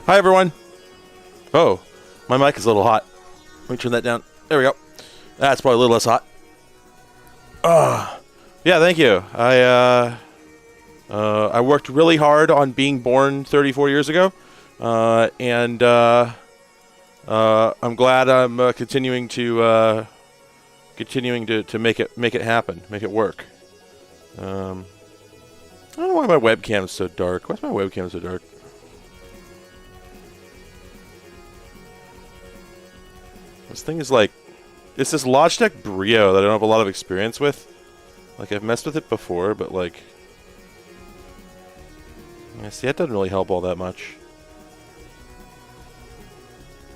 Hi, everyone. Oh, my mic is a little hot. Let me turn that down. There we go. That's probably a little less hot. Yeah, thank you. I worked really hard on being born 34 years ago, and I'm glad I'm continuing to make it happen, make it work. I don't know why my webcam is so dark. Why's my webcam so dark? This thing is like, it's this Logitech Brio that I don't have a lot of experience with. Like, I've messed with it before, but like, yeah, see, that doesn't really help all that much.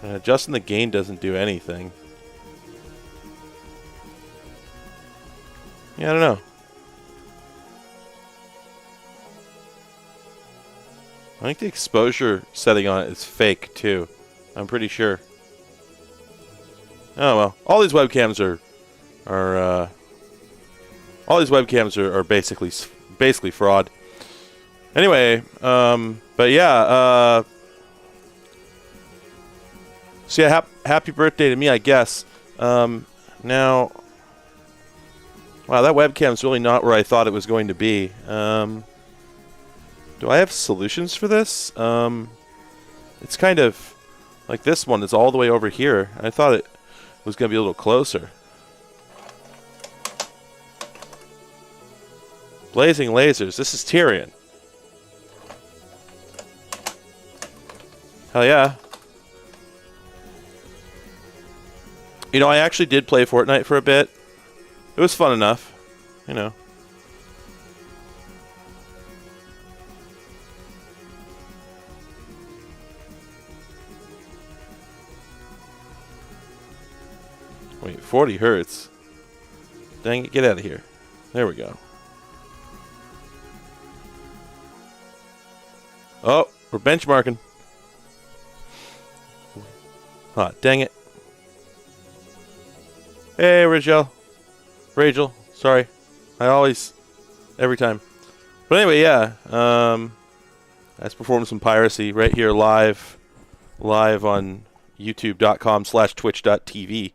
And adjusting the gain doesn't do anything. Yeah, I don't know. I think the exposure setting on it is fake too. I'm pretty sure. Oh well, all these webcams are basically fraud. Anyway, but yeah, so yeah, happy birthday to me, I guess. Now, wow, that webcam's really not where I thought it was going to be. Do I have solutions for this? It's kind of like this one is all the way over here. I thought it was going to be a little closer. Blazing lasers. This is Tyrion. Hell yeah. You know, I actually did play Fortnite for a bit. It was fun enough, you know. Wait, 40 hertz. Dang it, get out of here. There we go. Oh, we're benchmarking. Ah, dang it. Hey, Rachel, sorry. Every time. But anyway, yeah. I just performed some piracy right here live on youtube.com/twitch.tv.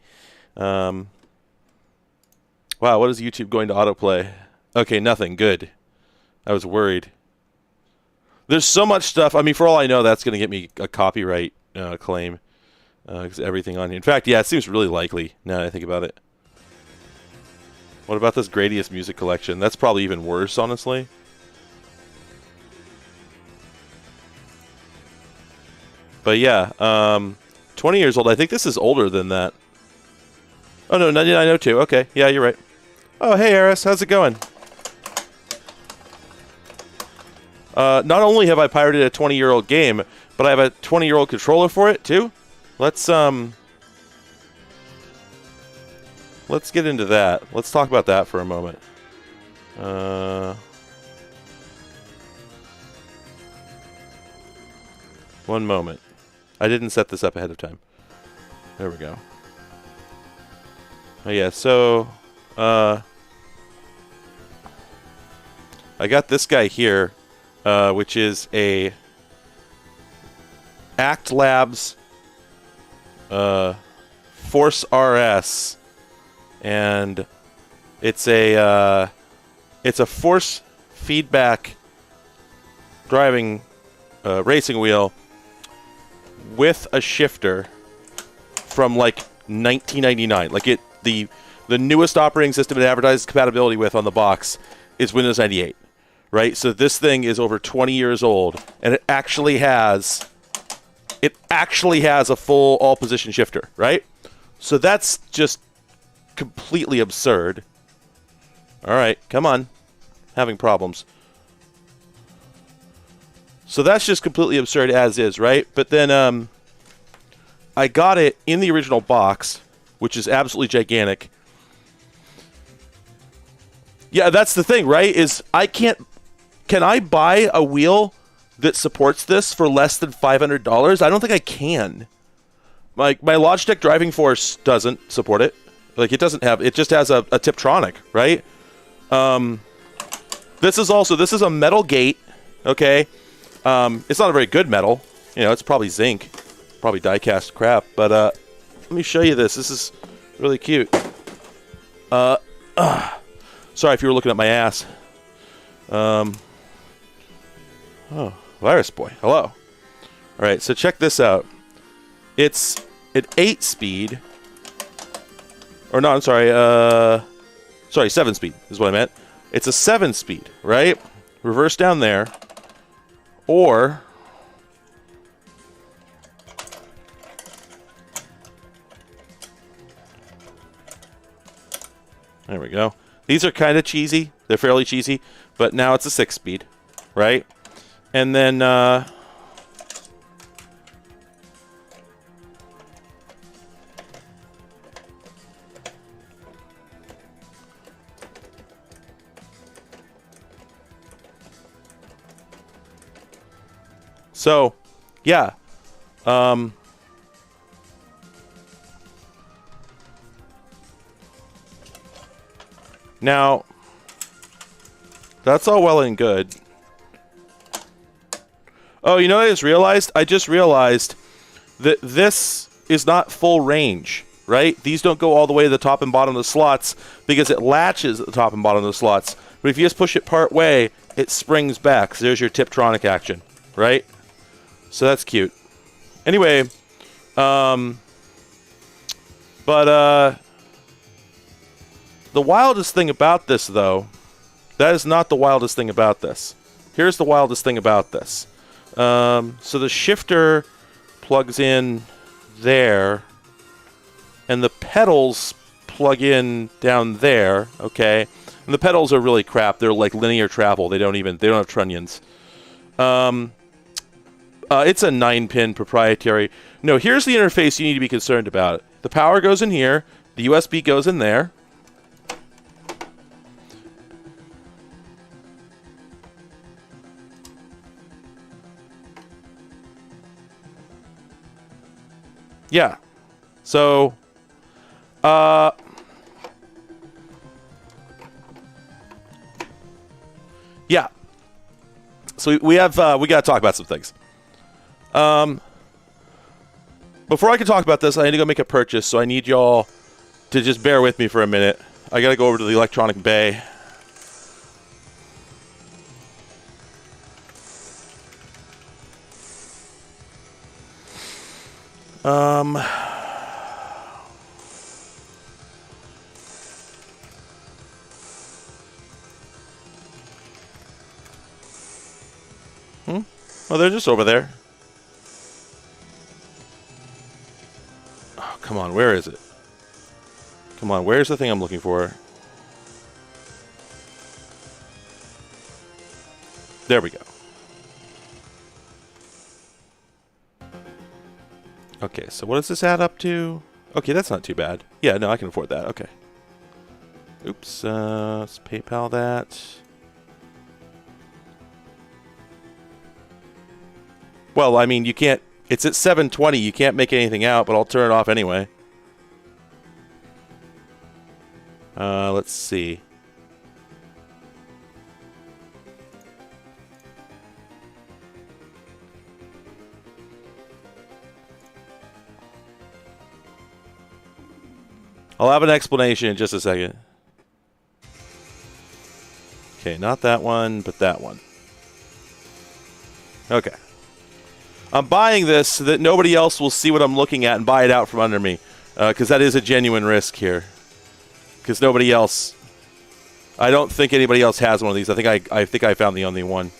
Wow, what is YouTube going to autoplay? Okay, nothing. Good. I was worried. There's so much stuff. I mean, for all I know, that's going to get me a copyright claim. Because everything on here. In fact, yeah, it seems really likely now that I think about it. What about this Gradius music collection? That's probably even worse, honestly. But yeah, 20 years old. I think this is older than that. Oh, no, 9902. Okay, yeah, you're right. Oh, hey, Eris, how's it going? Not only have I pirated a 20-year-old game, but I have a 20-year-old controller for it, too. Let's get into that. Let's talk about that for a moment. One moment. I didn't set this up ahead of time. There we go. Oh yeah, so I got this guy here, which is a Act Labs Force RS, and it's a force feedback driving racing wheel with a shifter from like 1999. Like the newest operating system it advertises compatibility with on the box is Windows 98, right? So this thing is over 20 years old, and it actually has a full all-position shifter, right? So that's just completely absurd. All right, come on. Having problems. So that's just completely absurd as is, right? But then I got it in the original box, which is absolutely gigantic. Yeah, that's the thing, right? Is can I buy a wheel that supports this for less than $500? I don't think I can. Like, my Logitech Driving Force doesn't support it. Like, it just has a Tiptronic, right? This is a metal gate, okay? It's not a very good metal. You know, it's probably zinc, probably die-cast crap. But let me show you this. This is really cute. Sorry if you were looking at my ass. Oh, Virus Boy. Hello. All right, so check this out. It's an 8-speed. Or no, I'm sorry. Sorry, 7-speed is what I meant. It's a 7-speed, right? Reverse down there. Or there we go. These are kind of cheesy. They're fairly cheesy, but now it's a 6-speed, right? And then so, yeah. Now, that's all well and good. Oh, you know what I just realized? I just realized that this is not full range, right? These don't go all the way to the top and bottom of the slots because it latches at the top and bottom of the slots. But if you just push it part way, it springs back. So there's your Tiptronic action, right? So that's cute. Anyway, the wildest thing about this, though, that is not the wildest thing about this. Here's the wildest thing about this. So the shifter plugs in there, and the pedals plug in down there, okay? And the pedals are really crap. They're like linear travel. They don't have trunnions. It's a 9-pin proprietary. No, here's the interface you need to be concerned about. The power goes in here. The USB goes in there. Yeah. So, yeah. So we got to talk about some things. Before I can talk about this, I need to go make a purchase, so I need y'all to just bear with me for a minute. I got to go over to the electronic bay. Oh, they're just over there. Oh, come on, where is it? Come on, where's the thing I'm looking for? There we go. Okay, so what does this add up to? Okay, that's not too bad. Yeah, no, I can afford that. Okay. Oops, let's PayPal that. Well, I mean, you can't... It's at 720. You can't make anything out, but I'll turn it off anyway. Let's see. I'll have an explanation in just a second. Okay, not that one, but that one. Okay. I'm buying this so that nobody else will see what I'm looking at and buy it out from under me. Because that is a genuine risk here. Because nobody else... I don't think anybody else has one of these. I think I found the only one.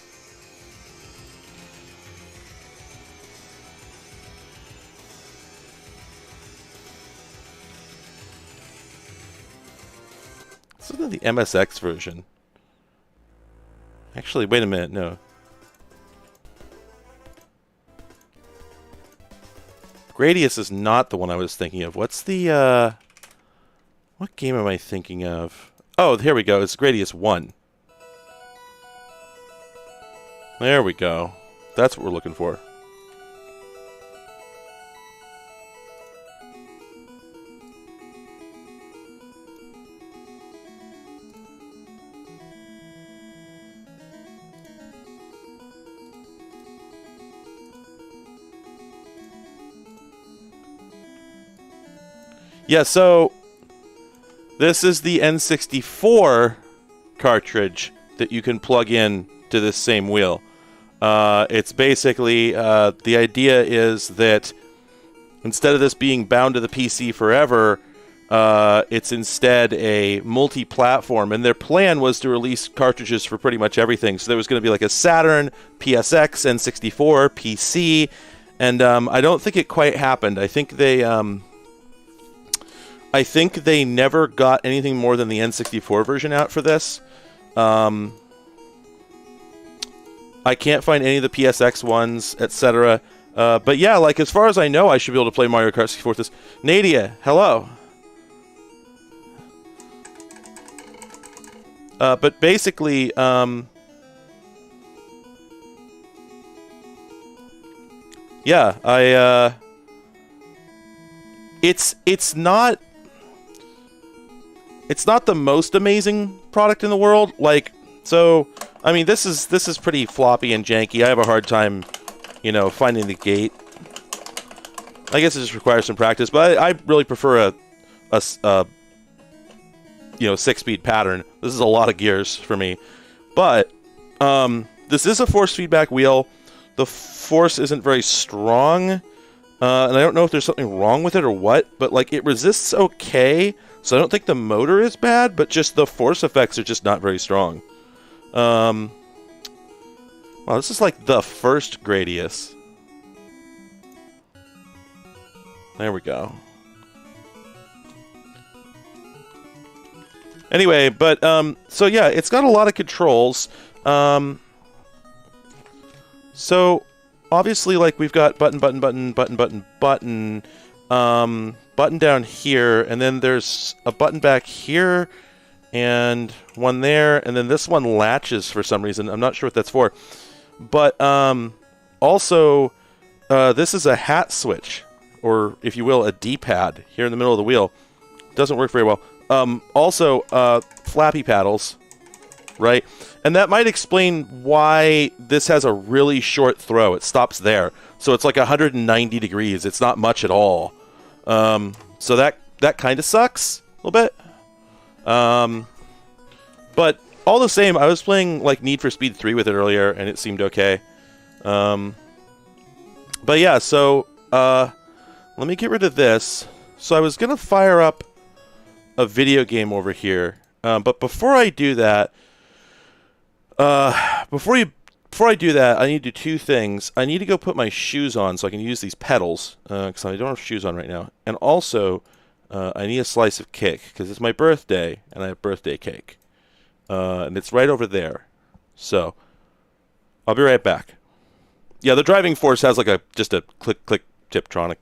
This isn't the MSX version. Actually, wait a minute. No. Gradius is not the one I was thinking of. What's the, what game am I thinking of? Oh, here we go. It's Gradius 1. There we go. That's what we're looking for. Yeah, so this is the N64 cartridge that you can plug in to this same wheel. It's basically, the idea is that instead of this being bound to the PC forever, it's instead a multi-platform, and their plan was to release cartridges for pretty much everything. So there was going to be like a Saturn, PSX, N64, PC, and I don't think it quite happened. I think they never got anything more than the N64 version out for this. I can't find any of the PSX ones, etc. But yeah, like as far as I know, I should be able to play Mario Kart 64 with this. Nadia, hello. But basically, yeah, it's not the most amazing product in the world. Like, so I mean, this is pretty floppy and janky. I have a hard time, finding the gate. I guess it just requires some practice, but I really prefer a 6-speed pattern. This is a lot of gears for me. But this is a force feedback wheel. The force isn't very strong, and I don't know if there's something wrong with it or what, but like it resists okay, so I don't think the motor is bad, but just the force effects are just not very strong. Well, this is like the first Gradius. There we go. Anyway, but, so yeah, it's got a lot of controls. So, obviously, like, we've got button down here, and then there's a button back here, and one there, and then this one latches for some reason. I'm not sure what that's for. But, also, this is a hat switch, or, if you will, a D-pad here in the middle of the wheel. Doesn't work very well. Also, flappy paddles, right? And that might explain why this has a really short throw. It stops there. So it's like 190 degrees. It's not much at all. So that kind of sucks a little bit. But all the same, I was playing like Need for Speed 3 with it earlier, and it seemed okay. But yeah, so let me get rid of this. So I was going to fire up a video game over here. But before I do that, I need to do two things. I need to go put my shoes on so I can use these pedals, because I don't have shoes on right now. And also, I need a slice of cake, because it's my birthday, and I have birthday cake. And it's right over there. So, I'll be right back. Yeah, the driving force has like just a click Tiptronic.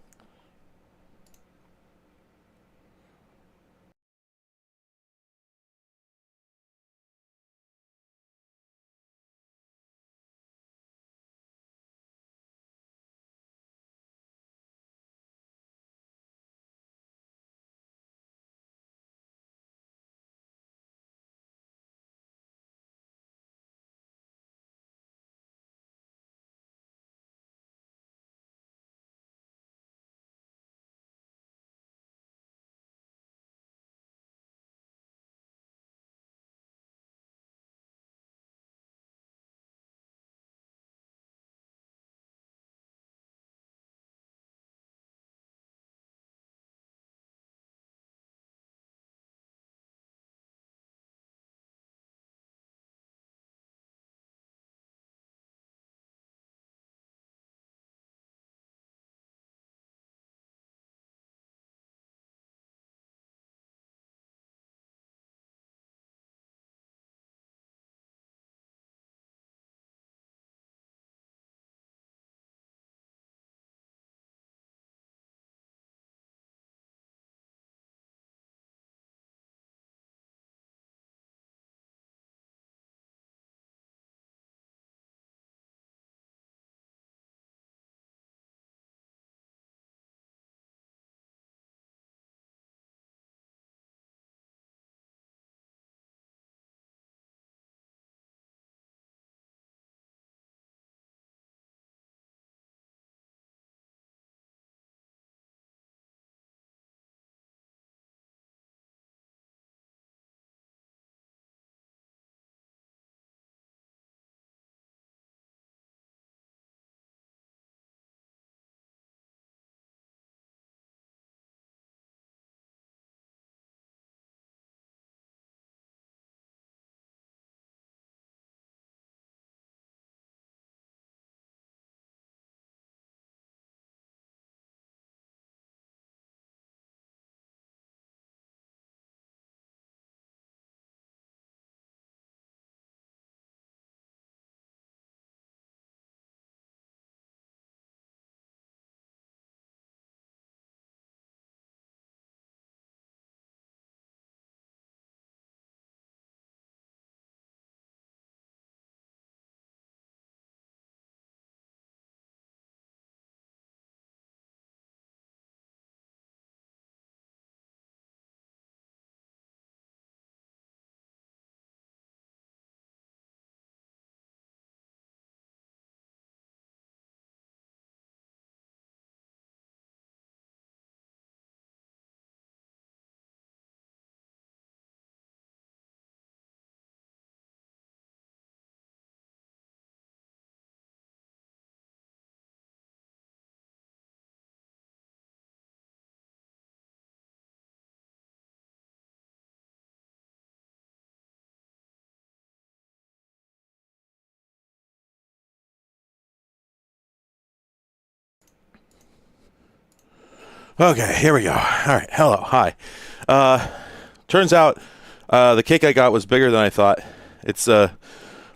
Okay, here we go. All right, hello, hi. Turns out the cake I got was bigger than I thought. It's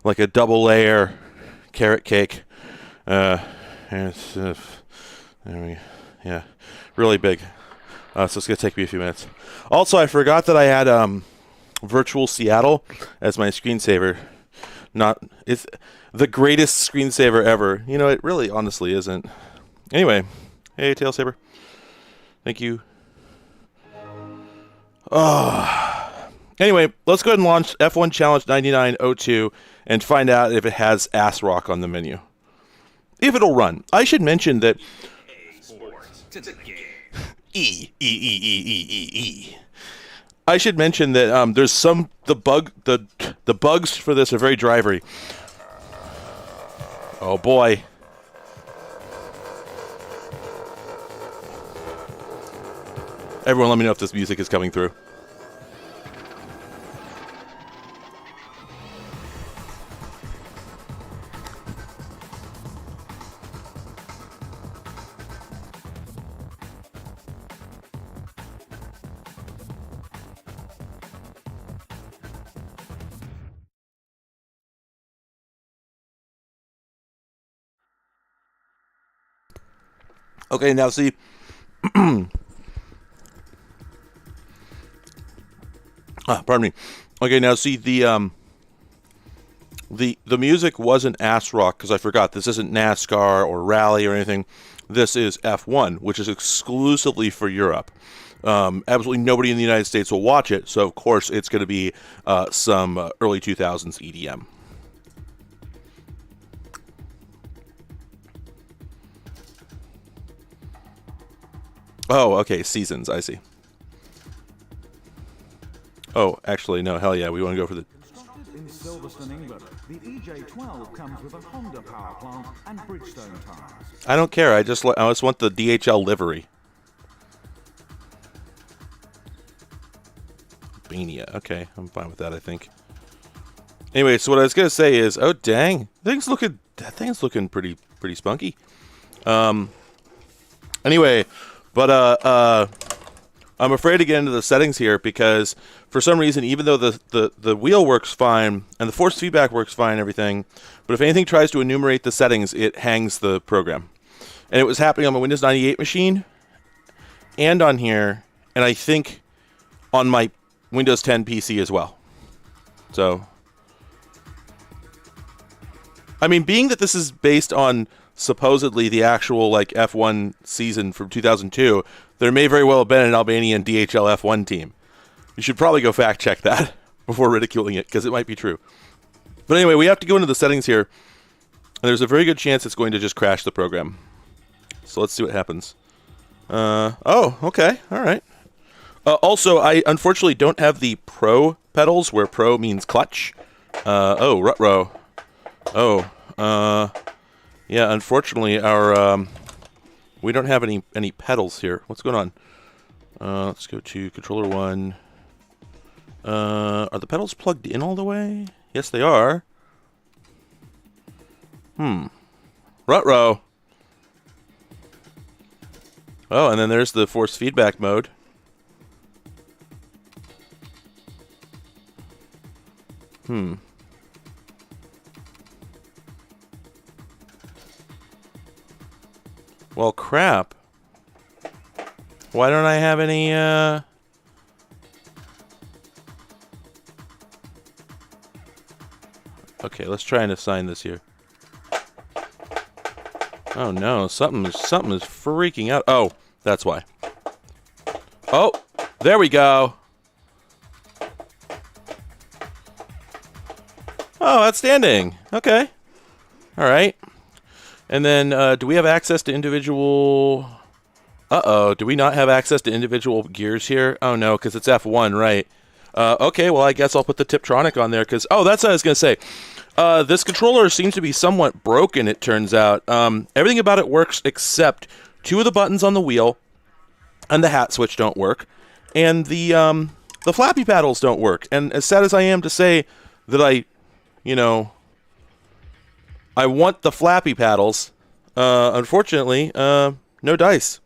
like a double layer carrot cake. And it's, yeah, really big. So it's going to take me a few minutes. Also, I forgot that I had Virtual Seattle as my screensaver. It's the greatest screensaver ever. You know, it really honestly isn't. Anyway, hey, Tailsaber. Thank you. Anyway, let's go ahead and launch F1 Challenge 9902 and find out if it has Ass Rock on the menu. If it'll run. I should mention that... I should mention that there's the bugs for this are very drivery. Oh boy. Everyone, let me know if this music is coming through. Okay, now see... pardon me. Okay, now see the music wasn't Ass Rock because I forgot this isn't NASCAR or Rally or anything. This is F1, which is exclusively for Europe. Absolutely nobody in the United States will watch it, so of course it's going to be some early 2000s EDM. Oh, okay, seasons, I see. Oh, actually, no, hell yeah, we want to go for the... Constructed in Silverstone, England, the EJ12 comes with a Honda power plant and Bridgestone tires. I don't care, I just want the DHL livery. Bania, okay, I'm fine with that, I think. Anyway, so what I was going to say is, oh dang, that thing's looking pretty spunky. Anyway, but I'm afraid to get into the settings here because for some reason, even though the wheel works fine and the force feedback works fine and everything, but if anything tries to enumerate the settings, it hangs the program. And it was happening on my Windows 98 machine and on here, and I think on my Windows 10 PC as well. So, I mean, being that this is based on supposedly the actual like F1 season from 2002, there may very well have been an Albanian DHL F1 team. You should probably go fact check that before ridiculing it, because it might be true. But anyway, we have to go into the settings here, and there's a very good chance it's going to just crash the program. So let's see what happens. Oh, okay, all right. Also, I unfortunately don't have the Pro pedals, where Pro means clutch. Oh, Rutro. Oh, yeah, unfortunately, our we don't have any pedals here. What's going on? Let's go to controller 1. Are the pedals plugged in all the way? Yes, they are. Rutro. Oh, and then there's the force feedback mode. Well, crap. Why don't I have any, Okay, let's try and assign this here. Oh no, something is freaking out. Oh, that's why. Oh, there we go. Oh, outstanding. Okay. All right. And then, do we have access to individual... Uh-oh, do we not have access to individual gears here? Oh, no, because it's F1, right. Okay, well, I guess I'll put the Tiptronic on there, because... Oh, that's what I was going to say. This controller seems to be somewhat broken, it turns out. Everything about it works except 2 of the buttons on the wheel, and the hat switch don't work, and the flappy paddles don't work. And as sad as I am to say that I want the flappy paddles. Unfortunately, no dice.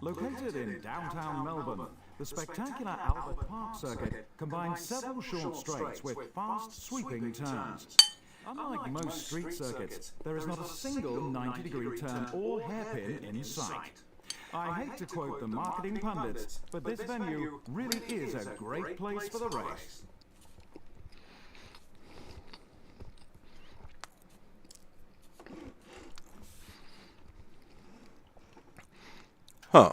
Located in downtown Melbourne, the spectacular Albert Park circuit combines several short straights with fast, sweeping turns. Unlike most street circuits, there is not a single 90-degree turn or hairpin in sight. I hate to quote the marketing pundits, but this venue really is a great place for the race. Huh.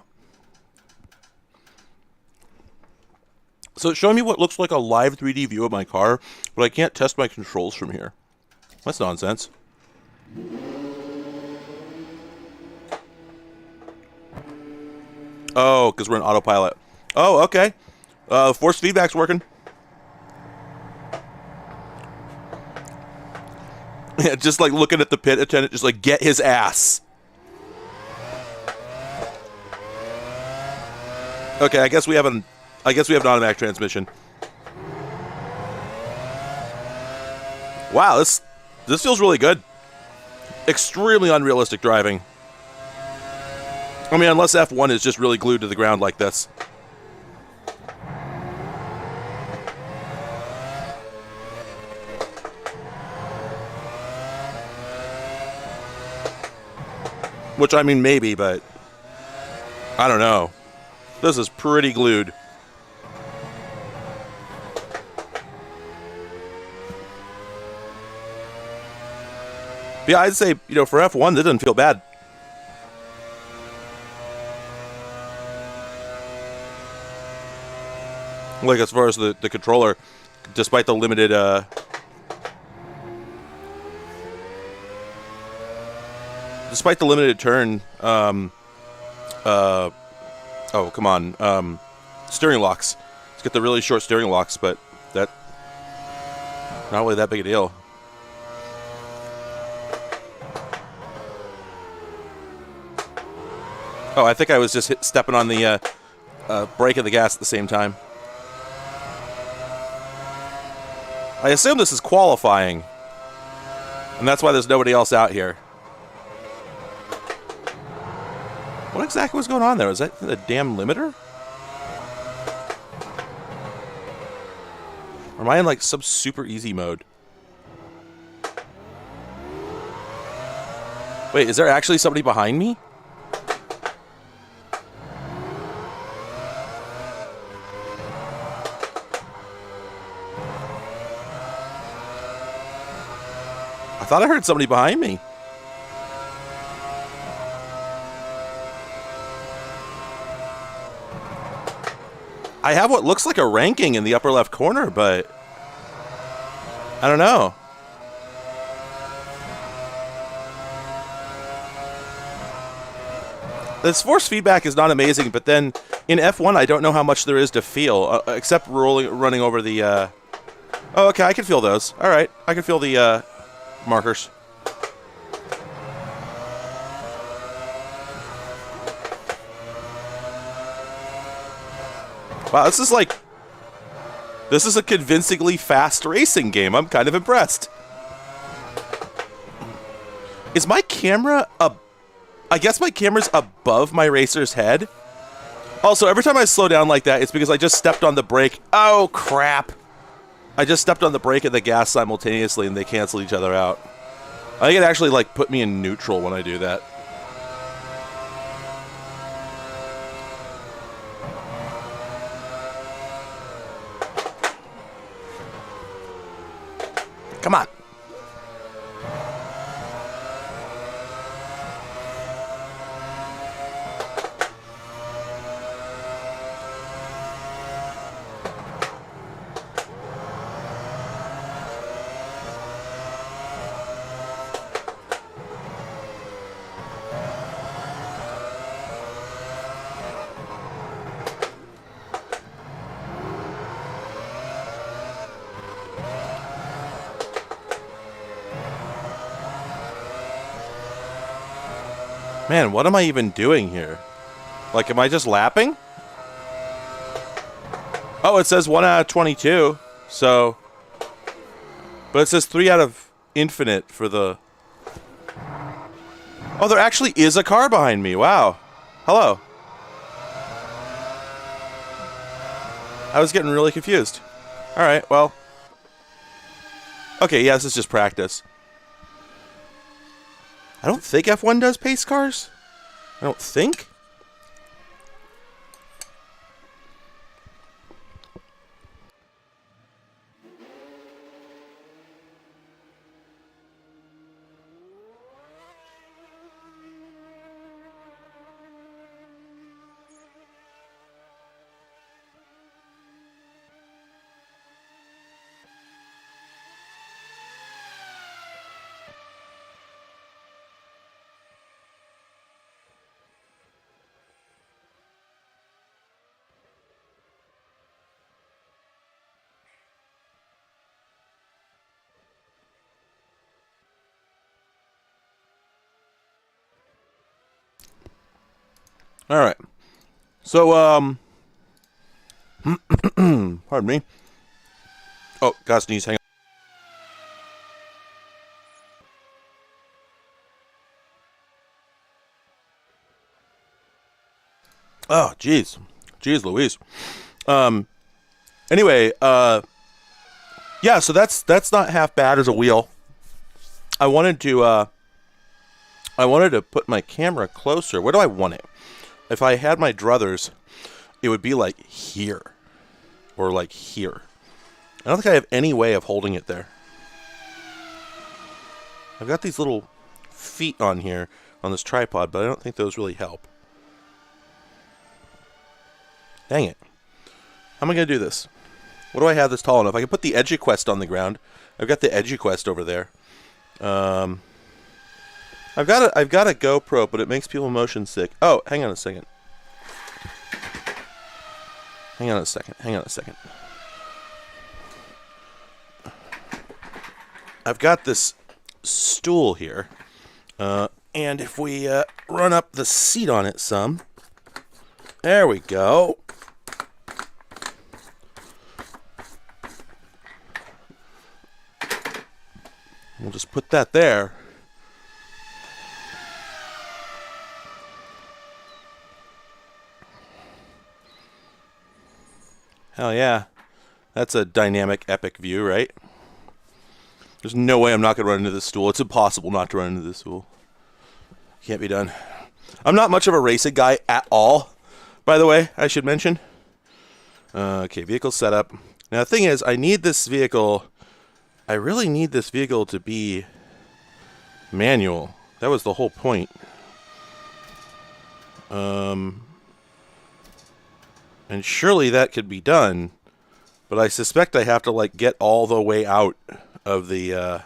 So it's showing me what looks like a live 3D view of my car, but I can't test my controls from here. That's nonsense. Oh, because we're in autopilot. Oh, okay. Force feedback's working. Yeah, just like looking at the pit attendant, just like, get his ass. Okay, I guess we have an automatic transmission. Wow, this feels really good. Extremely unrealistic driving. I mean, unless F1 is just really glued to the ground like this. Which, I mean, maybe, but I don't know. This is pretty glued. Yeah, I'd say, you know, for F1, this doesn't feel bad. Like, as far as the controller, despite the limited, turn, oh, come on, steering locks. Let's get the really short steering locks, but that, not really that big a deal. Oh, I think I was just stepping on the brake and the gas at the same time. I assume this is qualifying, and that's why there's nobody else out here. What exactly was going on there? Was that the damn limiter? Or am I in like some super easy mode? Wait, is there actually somebody behind me? I thought I heard somebody behind me. I have what looks like a ranking in the upper left corner, but I don't know. This force feedback is not amazing, but then in F1 I don't know how much there is to feel, except running over the... Oh, okay, I can feel those. All right, I can feel the markers. Wow, this is a convincingly fast racing game. I'm kind of impressed. Is my camera I guess my camera's above my racer's head. Also, every time I slow down like that, it's because I just stepped on the brake. Oh, crap. I just stepped on the brake and the gas simultaneously, and they cancel each other out. I think it actually, like, put me in neutral when I do that. Come on. Man, what am I even doing here? Like, am I just lapping? Oh, it says 1 out of 22, so... But it says 3 out of infinite for the... Oh, there actually is a car behind me, wow. Hello. I was getting really confused. All right, well. Okay, yeah, this is just practice. I don't think F1 does pace cars. I don't think. All right. So, pardon me. Oh, gotta sneeze. Hang on. Oh, jeez. Jeez Louise. Anyway, yeah, so that's not half bad as a wheel. I wanted to put my camera closer. Where do I want it? If I had my druthers, it would be like here. Or like here. I don't think I have any way of holding it there. I've got these little feet on here on this tripod, but I don't think those really help. Dang it. How am I going to do this? What do I have that's tall enough? I can put the EduQuest on the ground. I've got the EduQuest over there. I've got a GoPro, but it makes people motion sick. Oh, hang on a second. Hang on a second. I've got this stool here. And if we run up the seat on it some. There we go. We'll just put that there. Hell yeah. That's a dynamic, epic view, right? There's no way I'm not going to run into this stool. It's impossible not to run into this stool. Can't be done. I'm not much of a racing guy at all, by the way, I should mention. Okay, vehicle setup. Now, the thing is, I need this vehicle... I really need this vehicle to be manual. That was the whole point. And surely that could be done, but I suspect I have to like get all the way out of the oh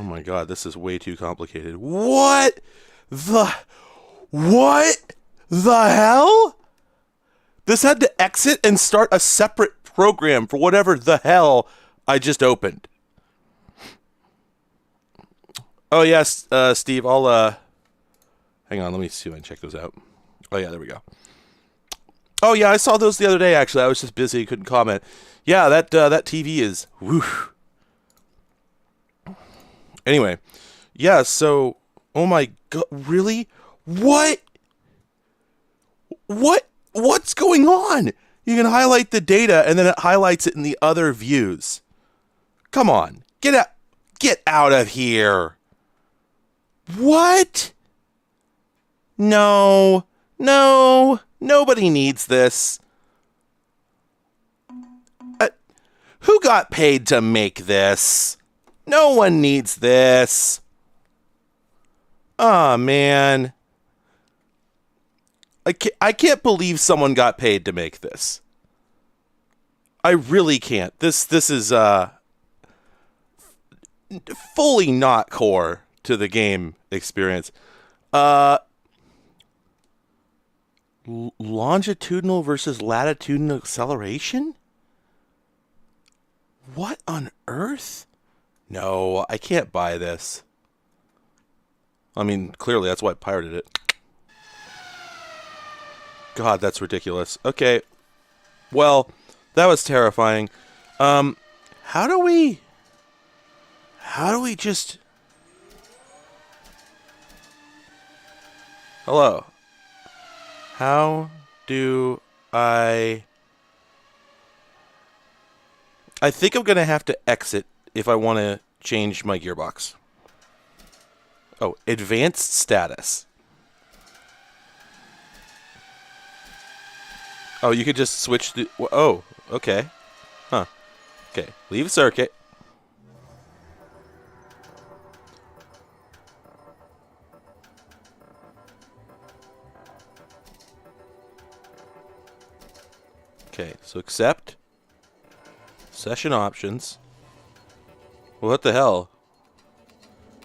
my god, this is way too complicated. What the hell? This had to exit and start a separate program for whatever the hell I just opened. Oh yes, Steve, I'll hang on, let me see if I can check those out. Oh yeah, there we go. Oh yeah, I saw those the other day actually. I was just busy, couldn't comment. Yeah, that TV is whoosh. Anyway, yeah, so oh my god, really? What's going on? You can highlight the data and then it highlights it in the other views. Come on, get out of here. What? No, nobody needs this. Who got paid to make this? No one needs this. Aw, man. I can't believe someone got paid to make this. I really can't. This is fully not core to the game experience. Longitudinal versus latitudinal acceleration? What on earth? No, I can't buy this. I mean, clearly that's why I pirated it. God, that's ridiculous. Okay. Well, that was terrifying. How do we just... Hello. How do I I think I'm going to have to exit if I want to change my gearbox. Oh, advanced status. Oh, you could just switch to... Oh, okay. Huh. Okay, leave circuit. Okay, so accept. Session options. What the hell?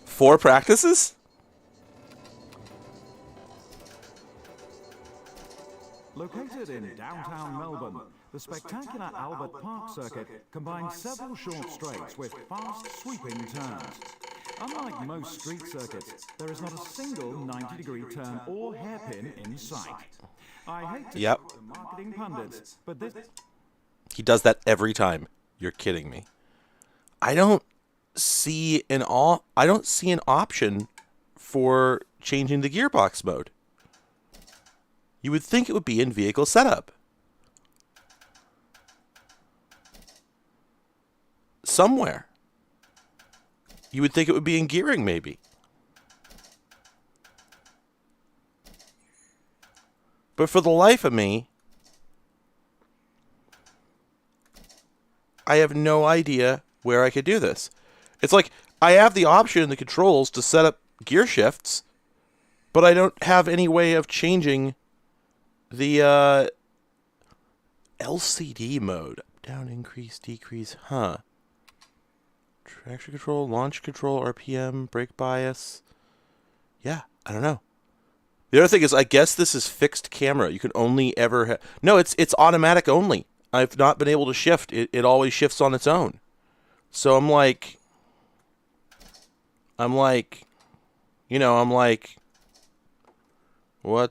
4 practices? Located in downtown Melbourne, the spectacular Albert Park circuit combines several short straights with fast, sweeping turns. Unlike most street circuits, there is not a single 90-degree turn or hairpin in sight. I hate to quote the marketing pundits, but this... He does that every time. You're kidding me. I don't see an option for changing the gearbox mode. You would think it would be in vehicle setup. Somewhere. You would think it would be in gearing, maybe. But for the life of me, I have no idea where I could do this. It's like I have the option in the controls to set up gear shifts, but I don't have any way of changing the LCD mode. Up, down, increase, decrease, huh? Traction control, launch control, RPM, brake bias. Yeah, I don't know. The other thing is, I guess this is fixed camera. You can only ever have... No, it's automatic only. I've not been able to shift. It always shifts on its own. So I'm like, what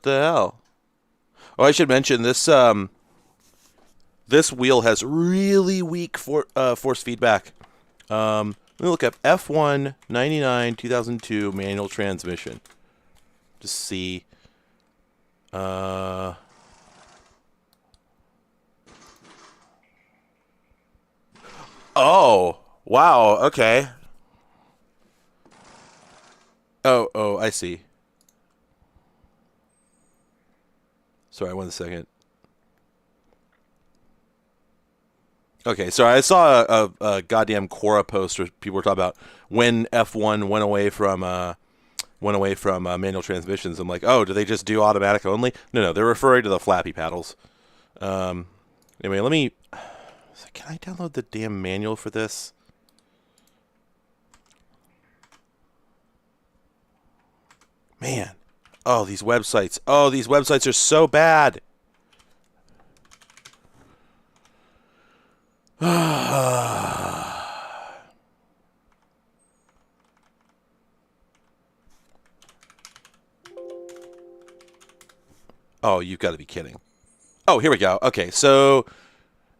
the hell? Oh, I should mention this. This wheel has really weak force feedback. Let me look up F1 99 2002 manual transmission. Just see. Oh, wow. Okay. Oh, I see. Sorry, 1 second. Okay, sorry. I saw a goddamn Quora post where people were talking about when F1 went away from manual transmissions. I'm like, oh, do they just do automatic only? No, they're referring to the flappy paddles. Anyway, let me... Can I download the damn manual for this? Man. Oh, these websites. Oh, these websites are so bad. Oh, you've got to be kidding. Oh, here we go. Okay, so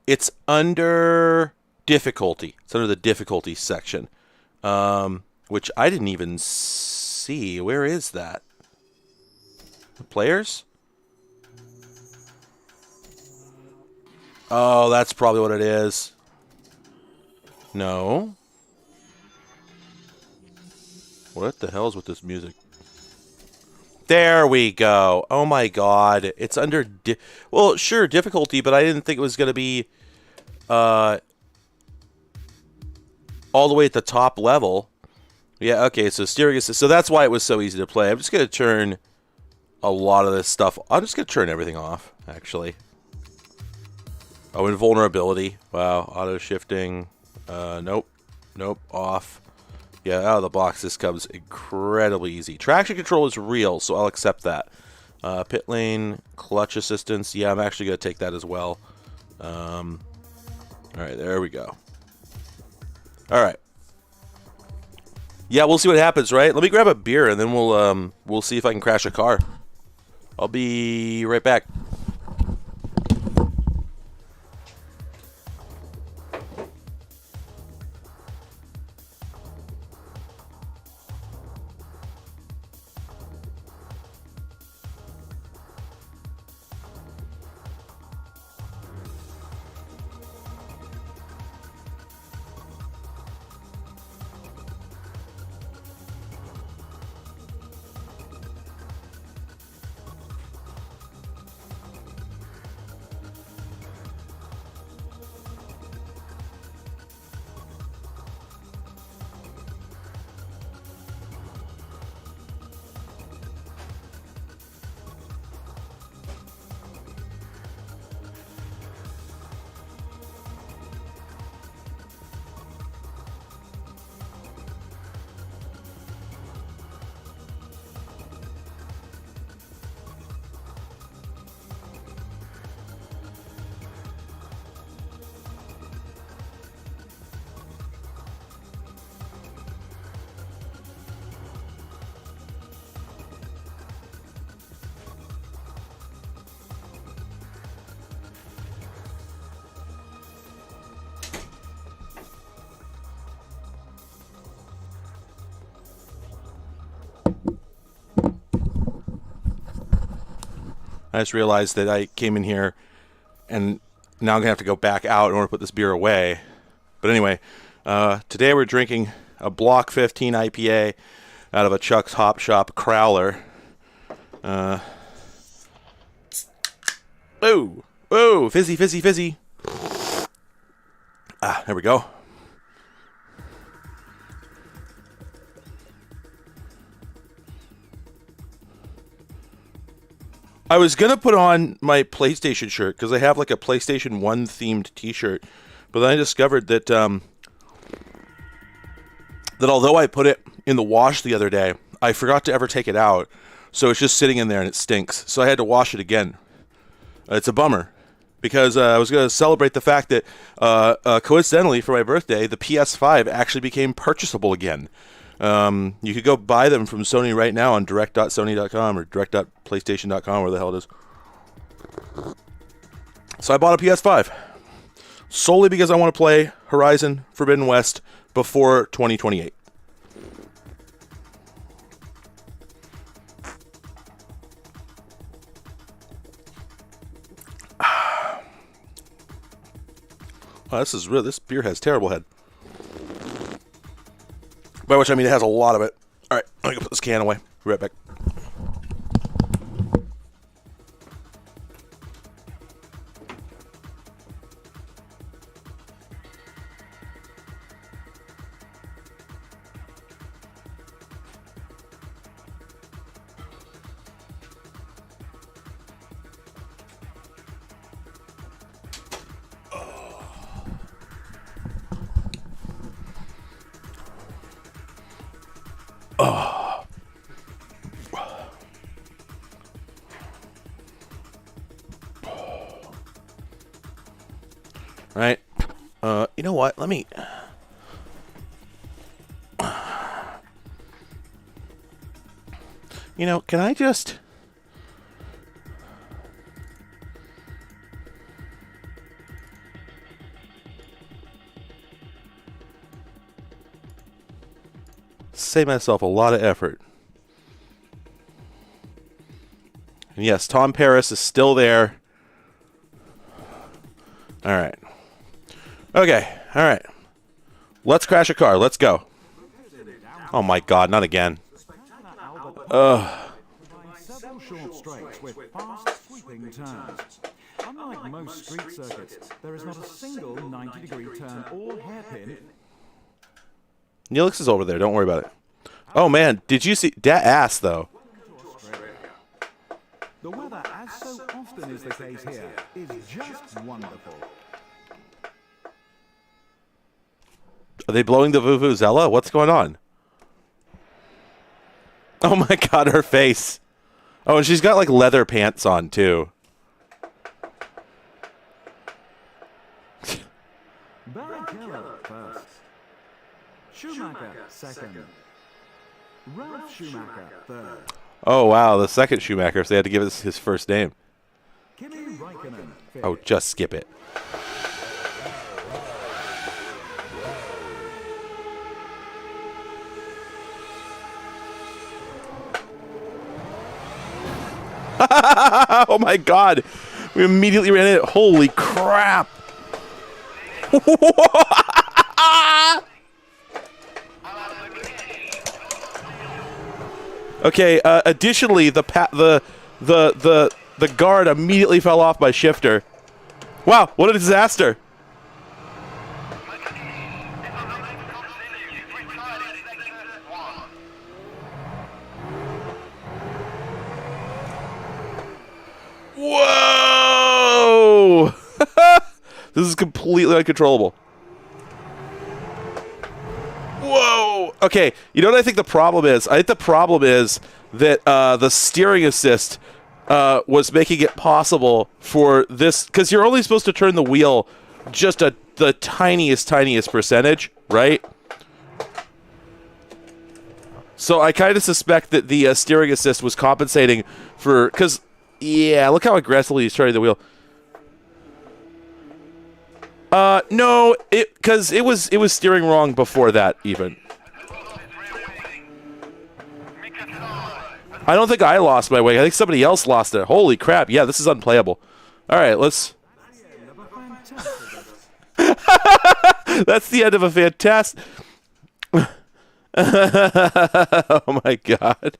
it's under difficulty. It's under the difficulty section, which I didn't even see. Where is that? Players? Oh, that's probably what it is. No. What the hell is with this music? There we go. Oh my god. It's under... well, sure, difficulty, but I didn't think it was going to be all the way at the top level. Yeah, okay, so steering assist. So that's why it was so easy to play. I'm just going to turn a lot of this stuff... I'm just going to turn everything off, actually. Oh, invulnerability. Wow, auto-shifting. Nope. Nope, off. Yeah, out of the box, this comes incredibly easy. Traction control is real, so I'll accept that. Pit lane, clutch assistance. Yeah, I'm actually going to take that as well. All right, there we go. All right. Yeah, we'll see what happens, right? Let me grab a beer, and then we'll see if I can crash a car. I'll be right back. I just realized that I came in here and now I'm going to have to go back out in order to put this beer away. But anyway, today we're drinking a Block 15 IPA out of a Chuck's Hop Shop Crowler. Ooh, ooh, fizzy, fizzy, fizzy. Ah, there we go. I was going to put on my PlayStation shirt because I have like a PlayStation 1 themed t-shirt. But then I discovered that that although I put it in the wash the other day, I forgot to ever take it out. So it's just sitting in there and it stinks. So I had to wash it again. It's a bummer because I was going to celebrate the fact that coincidentally for my birthday, the PS5 actually became purchasable again. You could go buy them from Sony right now on direct.sony.com or direct.playstation.com, where the hell it is. So I bought a PS5 solely because I want to play Horizon Forbidden West before 2028. Oh, this beer has terrible head. By which I mean it has a lot of it. All right, I'm gonna put this can away. Be right back. Right. You know what? Let me... You know, can I just... save myself a lot of effort. And yes, Tom Paris is still there. All right. Okay, all right. Let's crash a car. Let's go. Oh my God, not again. Several short straights with fast sweeping turns. Unlike most street circuits, there is not a single 90-degree turn or hairpin. Neelix is over there. Don't worry about it. Oh man, did you see that ass though? The weather, as so often is the case here, is just wonderful. Are they blowing the Vuvuzela? What's going on? Oh my God, her face. Oh, and she's got like leather pants on too. Barrichello first. Schumacher second. Ralph Schumacher third. Oh wow, the second Schumacher, so they had to give us his first name. Kimi Räikkönen fifth. Oh, just skip it. Oh my God, we immediately ran it. Holy crap. Okay, additionally, the guard immediately fell off my shifter. Wow, what a disaster. Whoa! This is completely uncontrollable. Whoa! Okay, you know what I think the problem is? I think the problem is that the steering assist was making it possible for this, because you're only supposed to turn the wheel just the tiniest percentage, right? So I kind of suspect that the steering assist was compensating for, because, yeah, look how aggressively he's turning the wheel. No, because it was steering wrong before that even. I don't think I lost my way. I think somebody else lost it. Holy crap. Yeah, this is unplayable. All right, let's... That's the end of a fantastic... Oh, my God.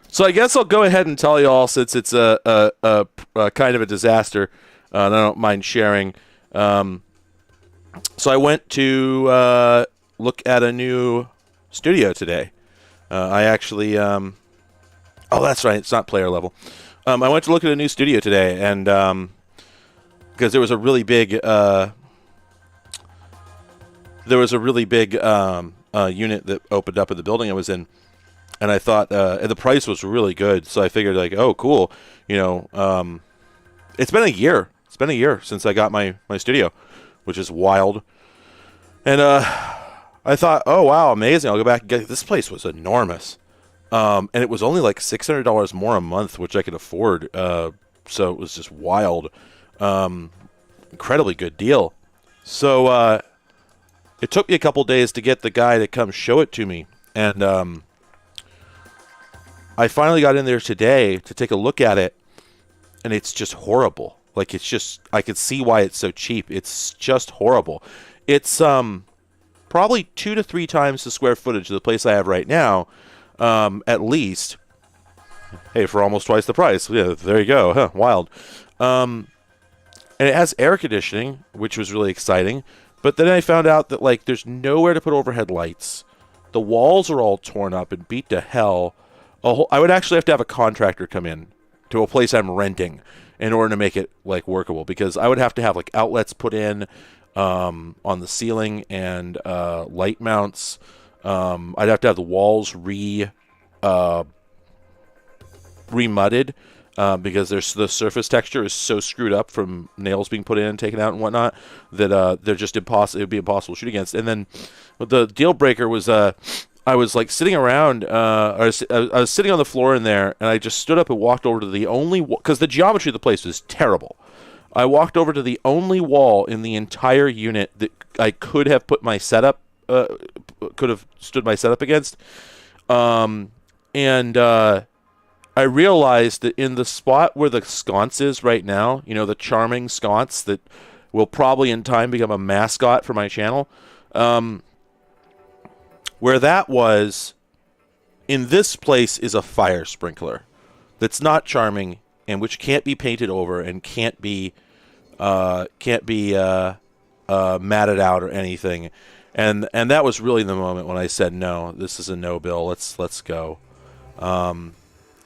So I guess I'll go ahead and tell you all, since it's a kind of a disaster, and I don't mind sharing. So I went to look at a new studio today. I actually... oh, that's right. It's not player level. I went to look at a new studio today, and because there was a really big... unit that opened up in the building I was in. And I thought and the price was really good, so I figured, like, oh, cool. You know, it's been a year. It's been a year since I got my studio, which is wild. And I thought, oh, wow, amazing. I'll go back and get it. This place was enormous. And it was only like $600 more a month, which I could afford. So it was just wild. Incredibly good deal. So it took me a couple days to get the guy to come show it to me. And I finally got in there today to take a look at it, and it's just horrible. Like, it's just, I could see why it's so cheap. It's just horrible. It's probably 2 to 3 times the square footage of the place I have right now, at least. Hey, for almost twice the price. Yeah, there you go. Huh, wild. And it has air conditioning, which was really exciting. But then I found out that, like, there's nowhere to put overhead lights. The walls are all torn up and beat to hell. I would actually have to have a contractor come in to a place I'm renting in order to make it, like, workable, because I would have to have, like, outlets put in on the ceiling and light mounts. I'd have to have the walls remudded because the surface texture is so screwed up from nails being put in and taken out and whatnot that they're just impossible. It would be impossible to shoot against. And then the deal breaker was I was, like, sitting around, I was sitting on the floor in there, and I just stood up and walked over to the only wall, because the geometry of the place was terrible. I walked over to the only wall in the entire unit that I could have put my setup, could have stood my setup against, and I realized that in the spot where the sconce is right now, you know, the charming sconce that will probably in time become a mascot for my channel, where that was, in this place, is a fire sprinkler that's not charming and which can't be painted over and can't be matted out or anything. And that was really the moment when I said, no, this is a no, Bill. Let's go.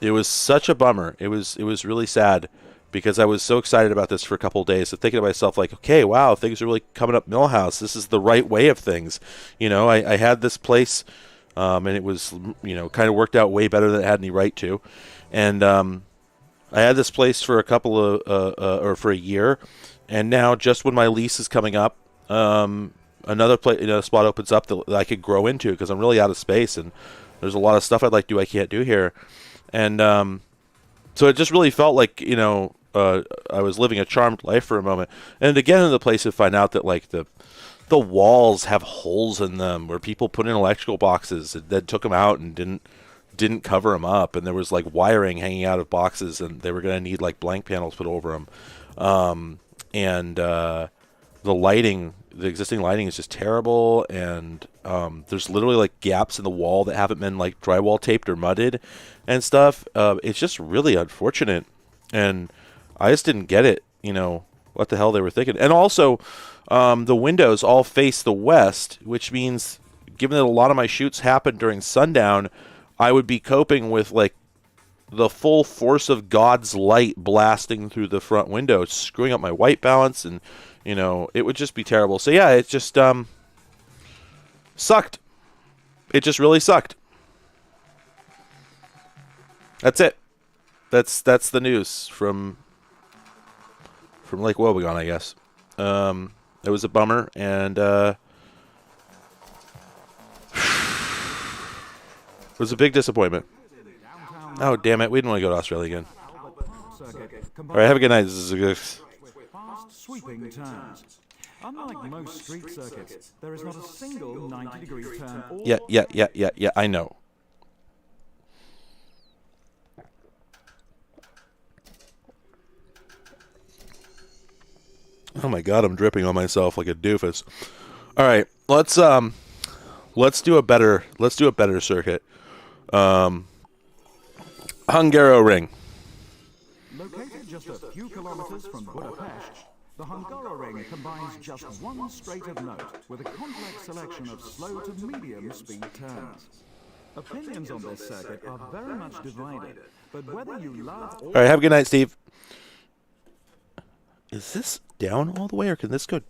It was such a bummer. It was really sad because I was so excited about this for a couple of days. So thinking to myself, like, okay, wow, things are really coming up Millhouse. This is the right way of things. You know, I had this place, and it was, you know, kind of worked out way better than it had any right to. And I had this place for a couple of, or for a year. And now, just when my lease is coming up, another spot opens up that I could grow into because I'm really out of space. And there's a lot of stuff I'd like to do I can't do here. And so it just really felt like, you know, I was living a charmed life for a moment. And again, in the place to find out that, like, the walls have holes in them where people put in electrical boxes and then took them out and didn't cover them up. And there was, like, wiring hanging out of boxes, and they were going to need, like, blank panels put over them. And the lighting, the existing lighting is just terrible. And there's literally, like, gaps in the wall that haven't been, like, drywall taped or mudded and stuff. It's just really unfortunate. And I just didn't get it, you know, what the hell they were thinking. And also, the windows all face the west, which means, given that a lot of my shoots happen during sundown, I would be coping with, like, the full force of God's light blasting through the front window, screwing up my white balance, and, you know, it would just be terrible. So, yeah, it just sucked. It just really sucked. That's it. That's the news from Lake Wobegon, I guess. It was a bummer, and it was a big disappointment. Oh, damn it. We didn't want to go to Australia again. All right, have a good night. This is a fast sweeping turns. Unlike most street circuits, there is not a single 90-degree turn. Yeah, I know. Oh my god, I'm dripping on myself like a doofus. All right, let's do a better circuit. Hungaroring. Located just a few kilometers from Budapest, the Hungaroring combines just one straight of note with a complex selection of slow to medium speed turns. Opinions on this circuit are very much divided, but whether you love or... All right, have a good night, Steve. Is this down all the way, or can this go...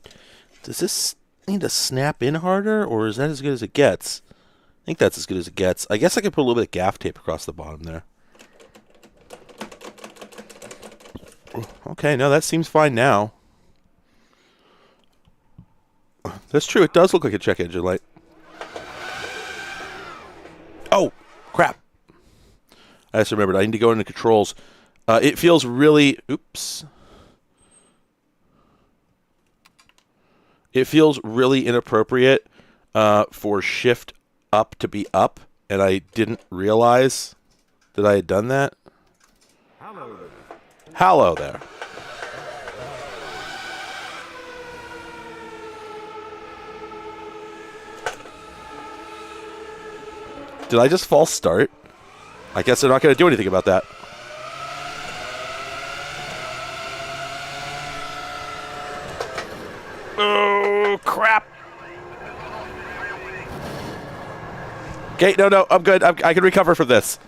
Does this need to snap in harder, or is that as good as it gets? I think that's as good as it gets. I guess I could put a little bit of gaff tape across the bottom there. Okay, no, that seems fine now. That's true, it does look like a check engine light. Oh, crap. I just remembered, I need to go into controls. It feels really... Oops. It feels really inappropriate for shift up to be up, and I didn't realize that I had done that. Hello there. Did I just false start? I guess they're not going to do anything about that. Oh, crap. Okay, no, I'm good. I can recover from this.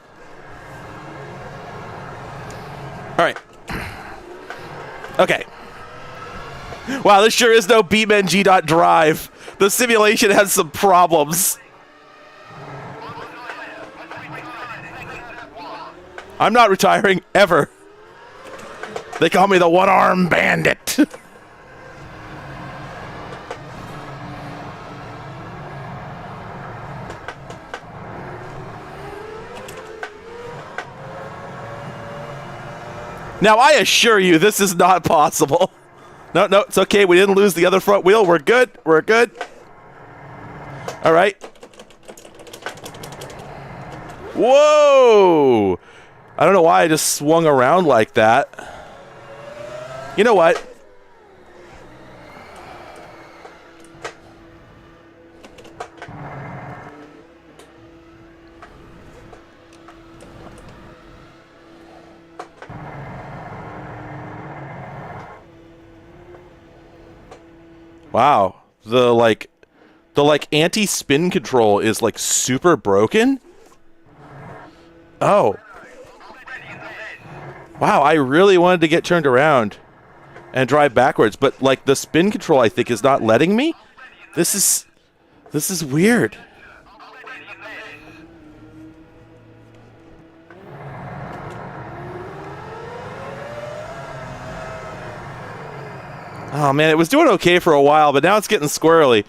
All right. Okay. Wow, this sure is no BeamNG.drive. The simulation has some problems. I'm not retiring, ever. They call me the one-arm bandit. Now, I assure you, this is not possible. No, it's okay. We didn't lose the other front wheel. We're good. We're good. All right. Whoa! I don't know why I just swung around like that. You know what? Wow. The anti-spin control is like super broken. Oh. Wow, I really wanted to get turned around and drive backwards, but like the spin control I think is not letting me. This is weird. Oh man, it was doing okay for a while, but now it's getting squirrely.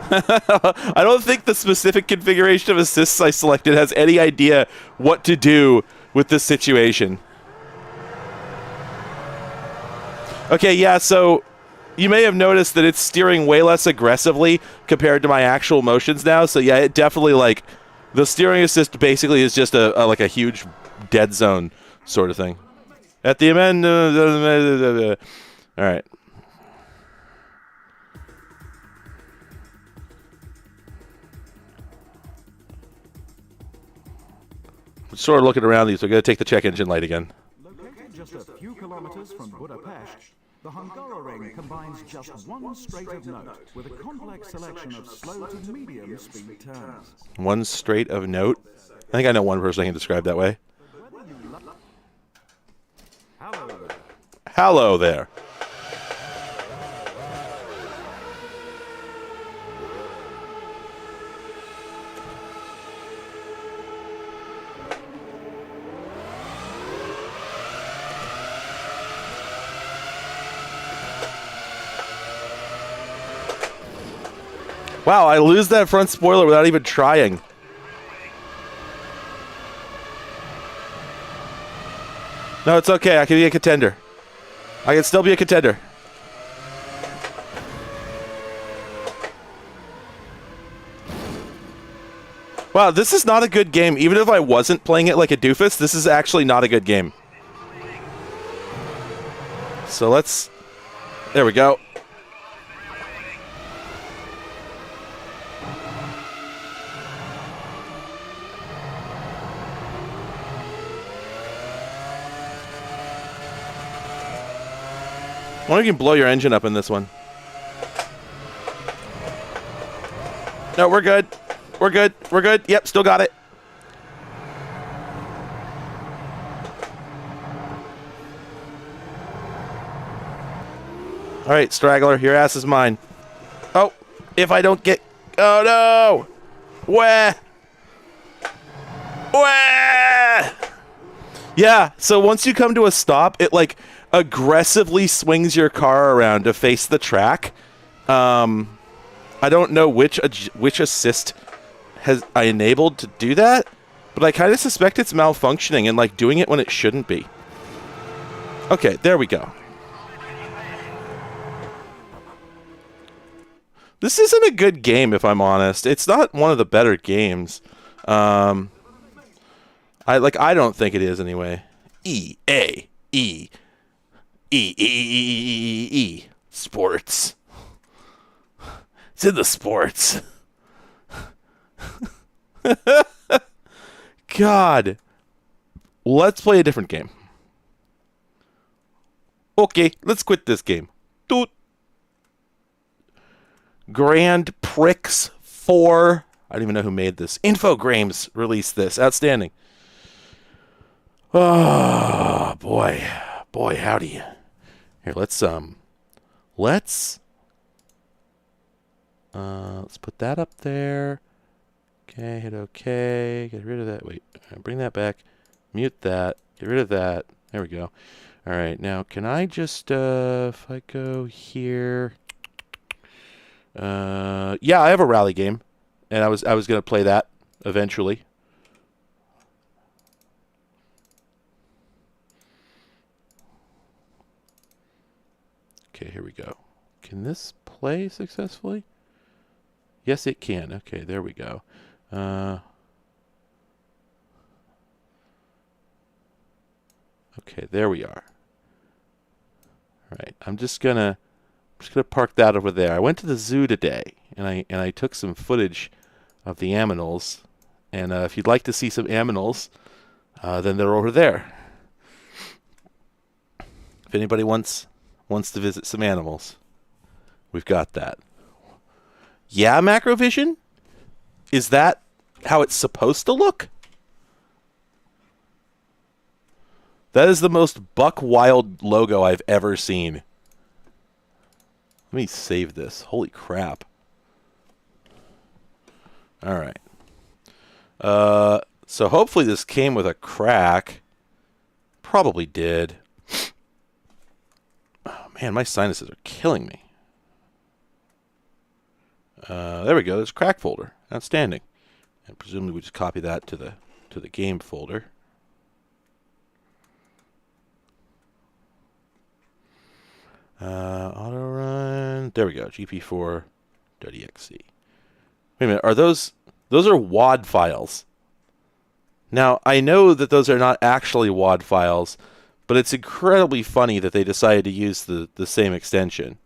I don't think the specific configuration of assists I selected has any idea what to do with this situation. Okay, yeah, so you may have noticed that it's steering way less aggressively compared to my actual motions now. So yeah, it definitely, like, the steering assist basically is just like a huge dead zone sort of thing. At the end, all right. Sort of looking around these, we're going to take the check engine light again. Located just a few kilometers from Budapest, the Hungaroring combines just one straight of note with a complex selection of slow to medium speed turns. One straight of note? I think I know one person I can describe that way. Hello there. Wow, I lose that front spoiler without even trying. No, it's okay. I can be a contender. I can still be a contender. Wow, this is not a good game. Even if I wasn't playing it like a doofus, this is actually not a good game. So let's... There we go. I wonder if you can blow your engine up in this one. No, we're good. We're good. We're good. Yep, still got it. All right, Straggler, your ass is mine. Oh, if I don't get... Oh, no! Wah! Wah! Yeah, so once you come to a stop, it, like, aggressively swings your car around to face the track. I don't know which assist I enabled to do that, but I kind of suspect it's malfunctioning and, like, doing it when it shouldn't be. Okay, there we go. This isn't a good game, if I'm honest. It's not one of the better games. I don't think it is anyway. E sports. It's in the sports. God. Let's play a different game. Okay, let's quit this game. Doot. Grand Prix 4. I don't even know who made this. Infogrames released this. Outstanding. Oh, boy. Boy, howdy. Here, let's put that up there. Okay, hit OK. Get rid of that. Wait, bring that back. Mute that. Get rid of that. There we go. All right, now can I just, if I go here... yeah, I have a rally game, and I was going to play that eventually. Okay, here we go. Can this play successfully? Yes, it can. Okay, there we go. Okay, there we are. All right, I'm just gonna park that over there. I went to the zoo today, and I took some footage of the aminals. And if you'd like to see some aminals, then they're over there. If anybody wants to visit some animals, we've got that. Yeah, Macrovision? Is that how it's supposed to look? That is the most buck wild logo I've ever seen. Let me save this. Holy crap. All right. So hopefully this came with a crack. Probably did. Oh, man, my sinuses are killing me. There we go. There's a crack folder. Outstanding. And presumably we just copy that to the game folder. Auto run. There we go. gp4.exe. Wait a minute. Are those are WAD files? Now I know that those are not actually WAD files, but it's incredibly funny that they decided to use the same extension.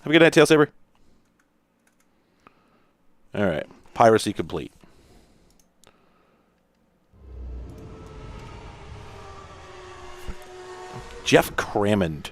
Have a good night, Tailsaber. All right. Piracy complete. Jeff Crammond.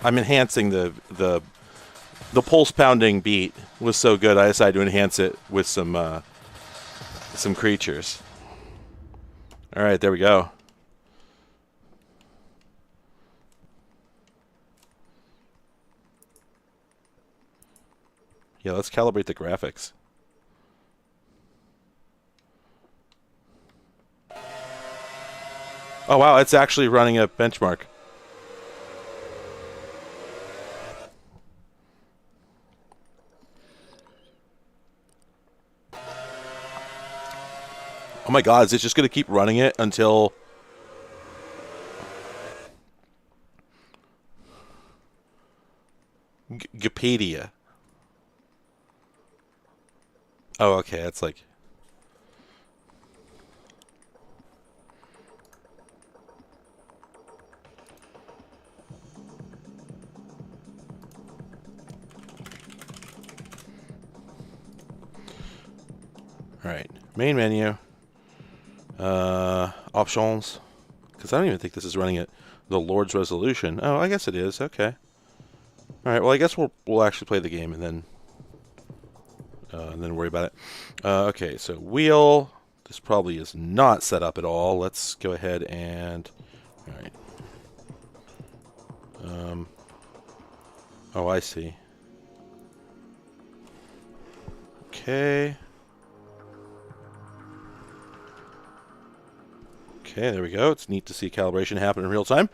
I'm enhancing the pulse pounding beat. was so good, I decided to enhance it with some creatures. All right, there we go. Yeah, let's calibrate the graphics. Oh, wow, it's actually running a benchmark. Oh my god, is it just going to keep running it until... Wikipedia. Oh, okay, that's like... Alright, main menu. Options. Because I don't even think this is running at the Lord's resolution. Oh, I guess it is. Okay. Alright, well, I guess we'll actually play the game and then worry about it. Okay, so wheel. This probably is not set up at all. Let's go ahead and... Alright. Oh, I see. Okay. Okay, there we go. It's neat to see calibration happen in real time.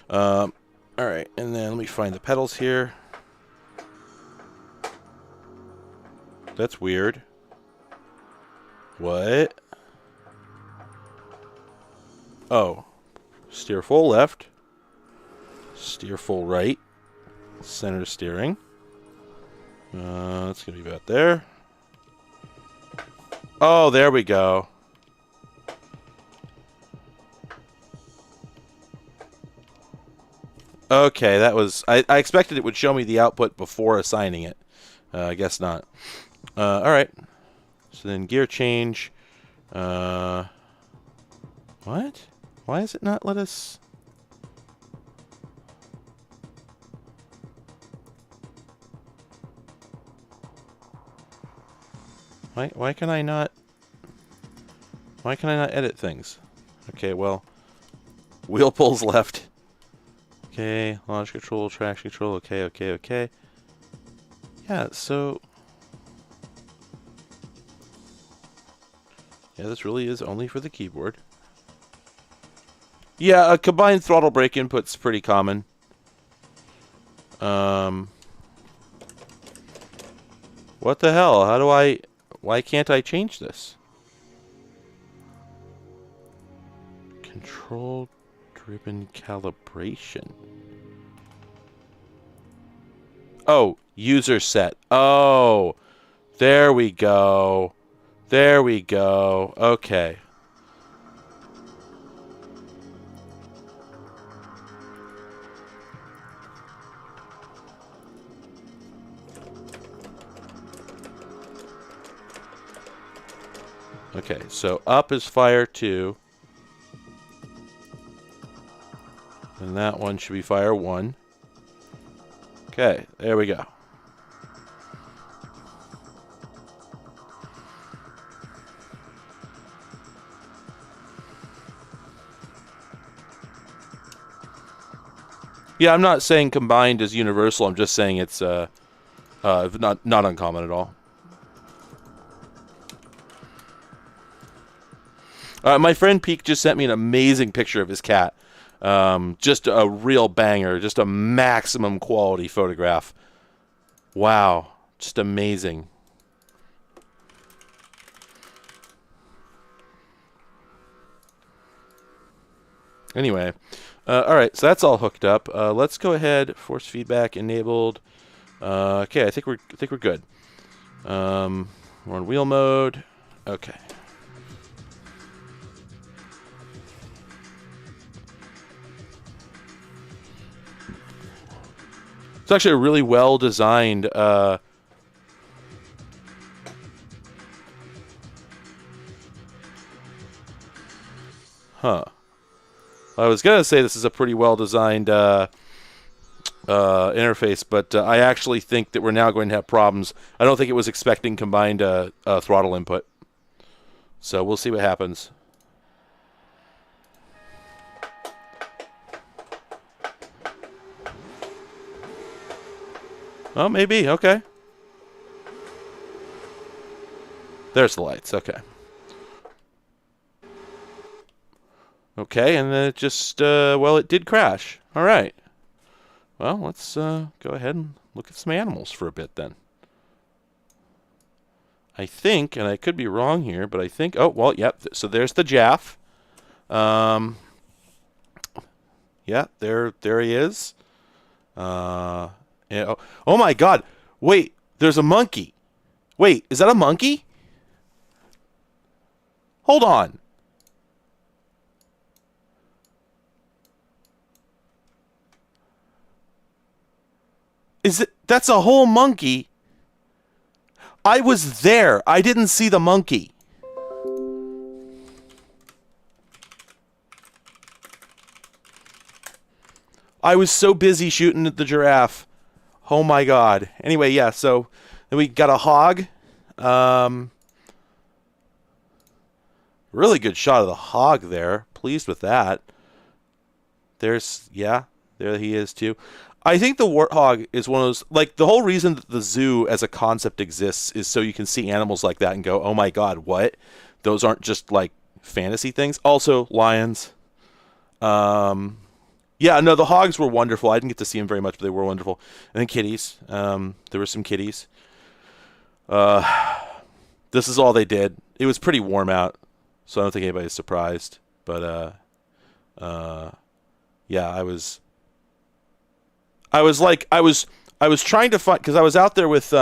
Alright, and then let me find the pedals here. That's weird. What? Oh. Steer full left. Steer full right. Center steering. It's going to be about there. Oh, there we go. Okay, that was... I expected it would show me the output before assigning it. I guess not. Alright. So then gear change. What? Why does it not let us... Why can I not... Why can I not edit things? Okay, well... Wheel pulls left. Okay, launch control, traction control, okay. Yeah, so... Yeah, this really is only for the keyboard. Yeah, a combined throttle brake input's pretty common. What the hell? How do I... Why can't I change this? Control-driven calibration. Oh, user set. Oh, there we go. There we go. Okay. Okay, so up is fire 2. And that one should be fire 1. Okay, there we go. Yeah, I'm not saying combined is universal. I'm just saying it's not uncommon at all. My friend Peak just sent me an amazing picture of his cat. Just a real banger. Just a maximum quality photograph. Wow. Just amazing. Anyway. Alright, so that's all hooked up. Let's go ahead. Force feedback enabled. Okay, I think we're good. We're on wheel mode. Okay. It's actually a really well designed huh. I was gonna say this is a pretty well designed interface, but I actually think that we're now going to have problems. I don't think it was expecting combined throttle input. So we'll see what happens. Oh, maybe. Okay. There's the lights. Okay. Okay, and then it just, well, it did crash. All right. Well, let's go ahead and look at some animals for a bit then. I think, and I could be wrong here, but I think, oh, well, yep, so there's the Jaff. Yeah, there he is. Yeah, oh my God. Wait, there's a monkey. Wait, is that a monkey? Hold on. That's a whole monkey? I was there. I didn't see the monkey. I was so busy shooting at the giraffe. Oh my God. Anyway, yeah, so then we got a hog. Really good shot of the hog there. Pleased with that. There's, yeah, there he is too. I think the warthog is one of those, like, the whole reason that the zoo as a concept exists is so you can see animals like that and go, oh my God, what? Those aren't just, like, fantasy things. Also, lions. Yeah, no, the hogs were wonderful. I didn't get to see them very much, but they were wonderful. And then kitties. There were some kitties. This is all they did. It was pretty warm out, so I don't think anybody's surprised. But, yeah, I was trying to find, because I was out there with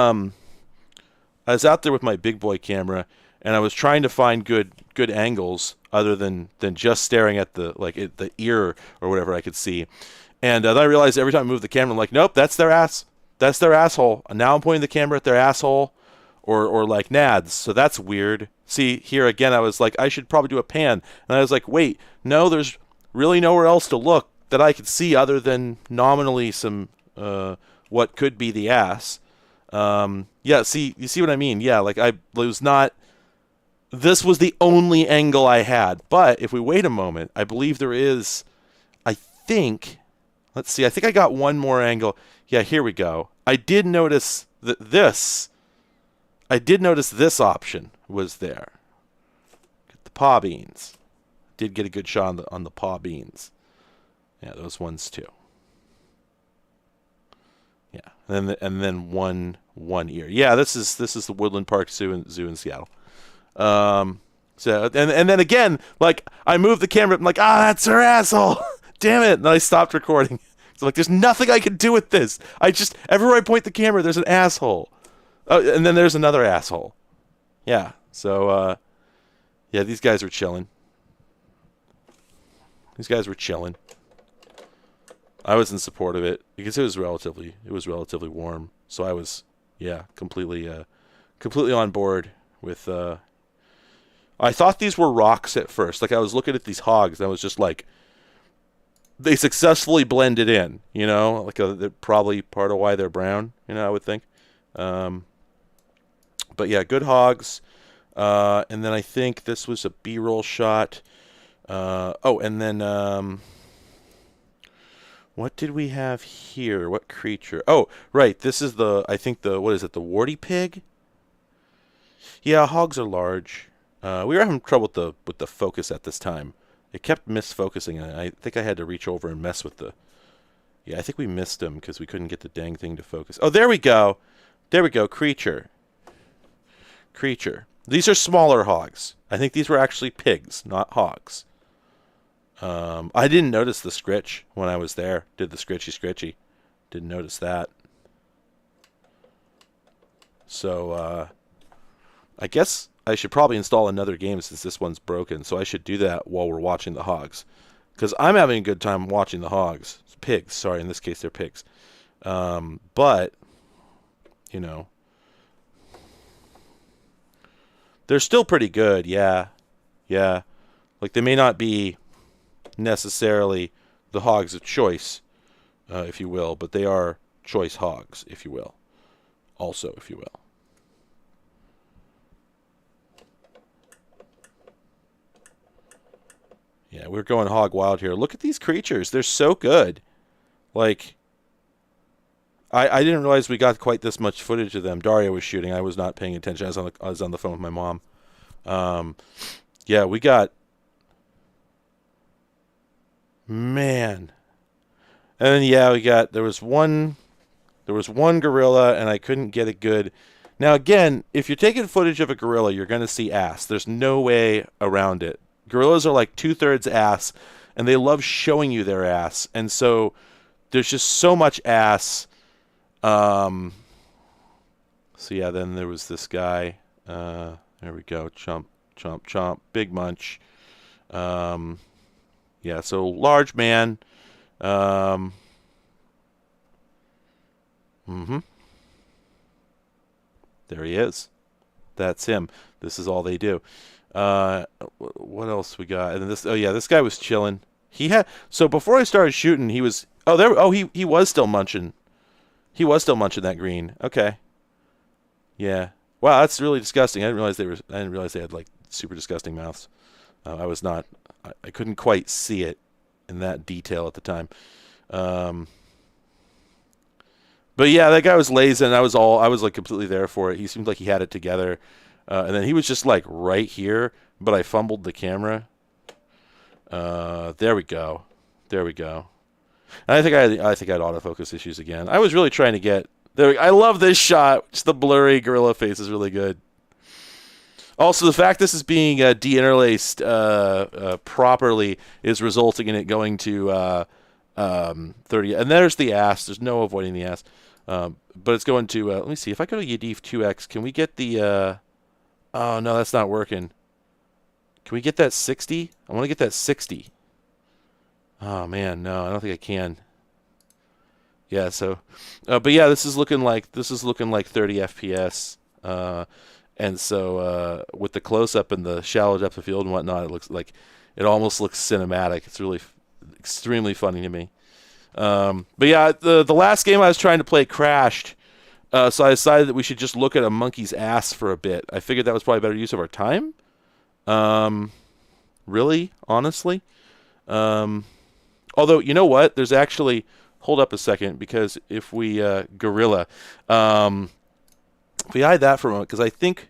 my big boy camera, and I was trying to find good angles other than just staring at the ear or whatever I could see. And then I realized every time I moved the camera, I'm like, nope, that's their ass. That's their asshole. And now I'm pointing the camera at their asshole or like nads. So that's weird. See, here again, I was like, I should probably do a pan. And I was like, wait, no, there's really nowhere else to look that I could see other than nominally some what could be the ass. Yeah, see, you see what I mean? Yeah, like this was the only angle I had. But if we wait a moment, I believe there is, I think, let's see, I think I got one more angle. Yeah, here we go. I did notice this option was there. Get the paw beans. Did get a good shot on the paw beans. Yeah, those ones too. Yeah, and then one ear. Yeah, this is the Woodland Park Zoo in Seattle. So and then again, like I moved the camera. I'm like, that's her asshole. Damn it! And I stopped recording. So like, there's nothing I can do with this. Everywhere I point the camera, there's an asshole. Oh, and then there's another asshole. Yeah. So yeah, these guys were chilling. I was in support of it because it was relatively warm. So I was, yeah, completely on board with. I thought these were rocks at first. Like I was looking at these hogs, and I was just like, they successfully blended in. You know, like they're probably part of why they're brown. You know, I would think. But yeah, good hogs. And then I think this was a B-roll shot. Oh, and then what did we have here? What creature? Oh, right. This is I think what is it? The warty pig? Yeah, hogs are large. We were having trouble with the focus at this time. It kept misfocusing, and I think I had to reach over and mess with yeah, I think we missed him because we couldn't get the dang thing to focus. Oh, there we go. There we go. Creature. These are smaller hogs. I think these were actually pigs, not hogs. I didn't notice the scritch when I was there. Did the scritchy. Didn't notice that. So, I guess I should probably install another game since this one's broken. So I should do that while we're watching the hogs. Because I'm having a good time watching the hogs. Pigs, sorry, in this case they're pigs. But, you know, they're still pretty good, yeah. Yeah. Like, they may not be necessarily the hogs of choice, if you will, but they are choice hogs, if you will. Also, if you will. Yeah, we're going hog wild here. Look at these creatures. They're so good. Like, I didn't realize we got quite this much footage of them. Daria was shooting. I was not paying attention. I was on the phone with my mom. Yeah, we got... Man. And then, yeah, we got... There was one gorilla, and I couldn't get it good. Now, again, if you're taking footage of a gorilla, you're going to see ass. There's no way around it. Gorillas are like 2/3 ass, and they love showing you their ass. And so there's just so much ass. So yeah, then there was this guy. There we go. Chomp, chomp, chomp. Big munch. Yeah, so large man. There he is. That's him. This is all they do. What else we got? And this, oh yeah, this guy was chilling. So before I started shooting, he was, he was still munching. He was still munching that green. Okay. Yeah. Wow, that's really disgusting. I didn't realize they had like super disgusting mouths. I couldn't quite see it in that detail at the time. But yeah, that guy was lazy, and I was like completely there for it. He seemed like he had it together. And then he was just like right here, but I fumbled the camera. There we go. There we go. And I think I had autofocus issues again. I was really trying to get there. I love this shot. Just the blurry gorilla face is really good. Also, the fact this is being deinterlaced properly is resulting in it going to 30. And there's the ass. There's no avoiding the ass. But it's going to, let me see. If I go to Yadif 2X, can we get the, oh, no, that's not working. Can we get that 60? I want to get that 60. Oh, man, no, I don't think I can. Yeah, so, but yeah, this is looking like 30 FPS. And so with the close-up and the shallow depth of field and whatnot, it almost looks cinematic. It's really extremely funny to me. But yeah, the last game I was trying to play crashed, so I decided that we should just look at a monkey's ass for a bit. I figured that was probably better use of our time. Really, honestly. Although, you know what? There's actually... Hold up a second, because if we... gorilla... if we hide that for a moment, because I think...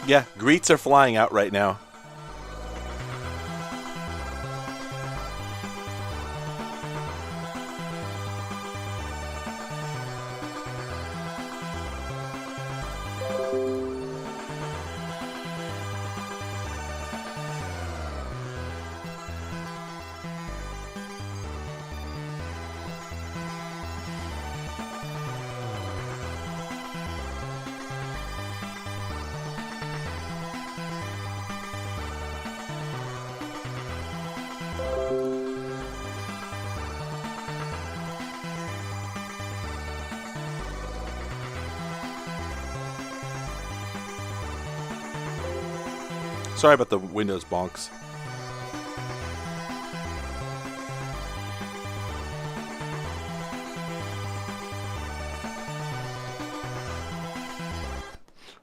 Yeah, greets are flying out right now. Sorry about the Windows bonks.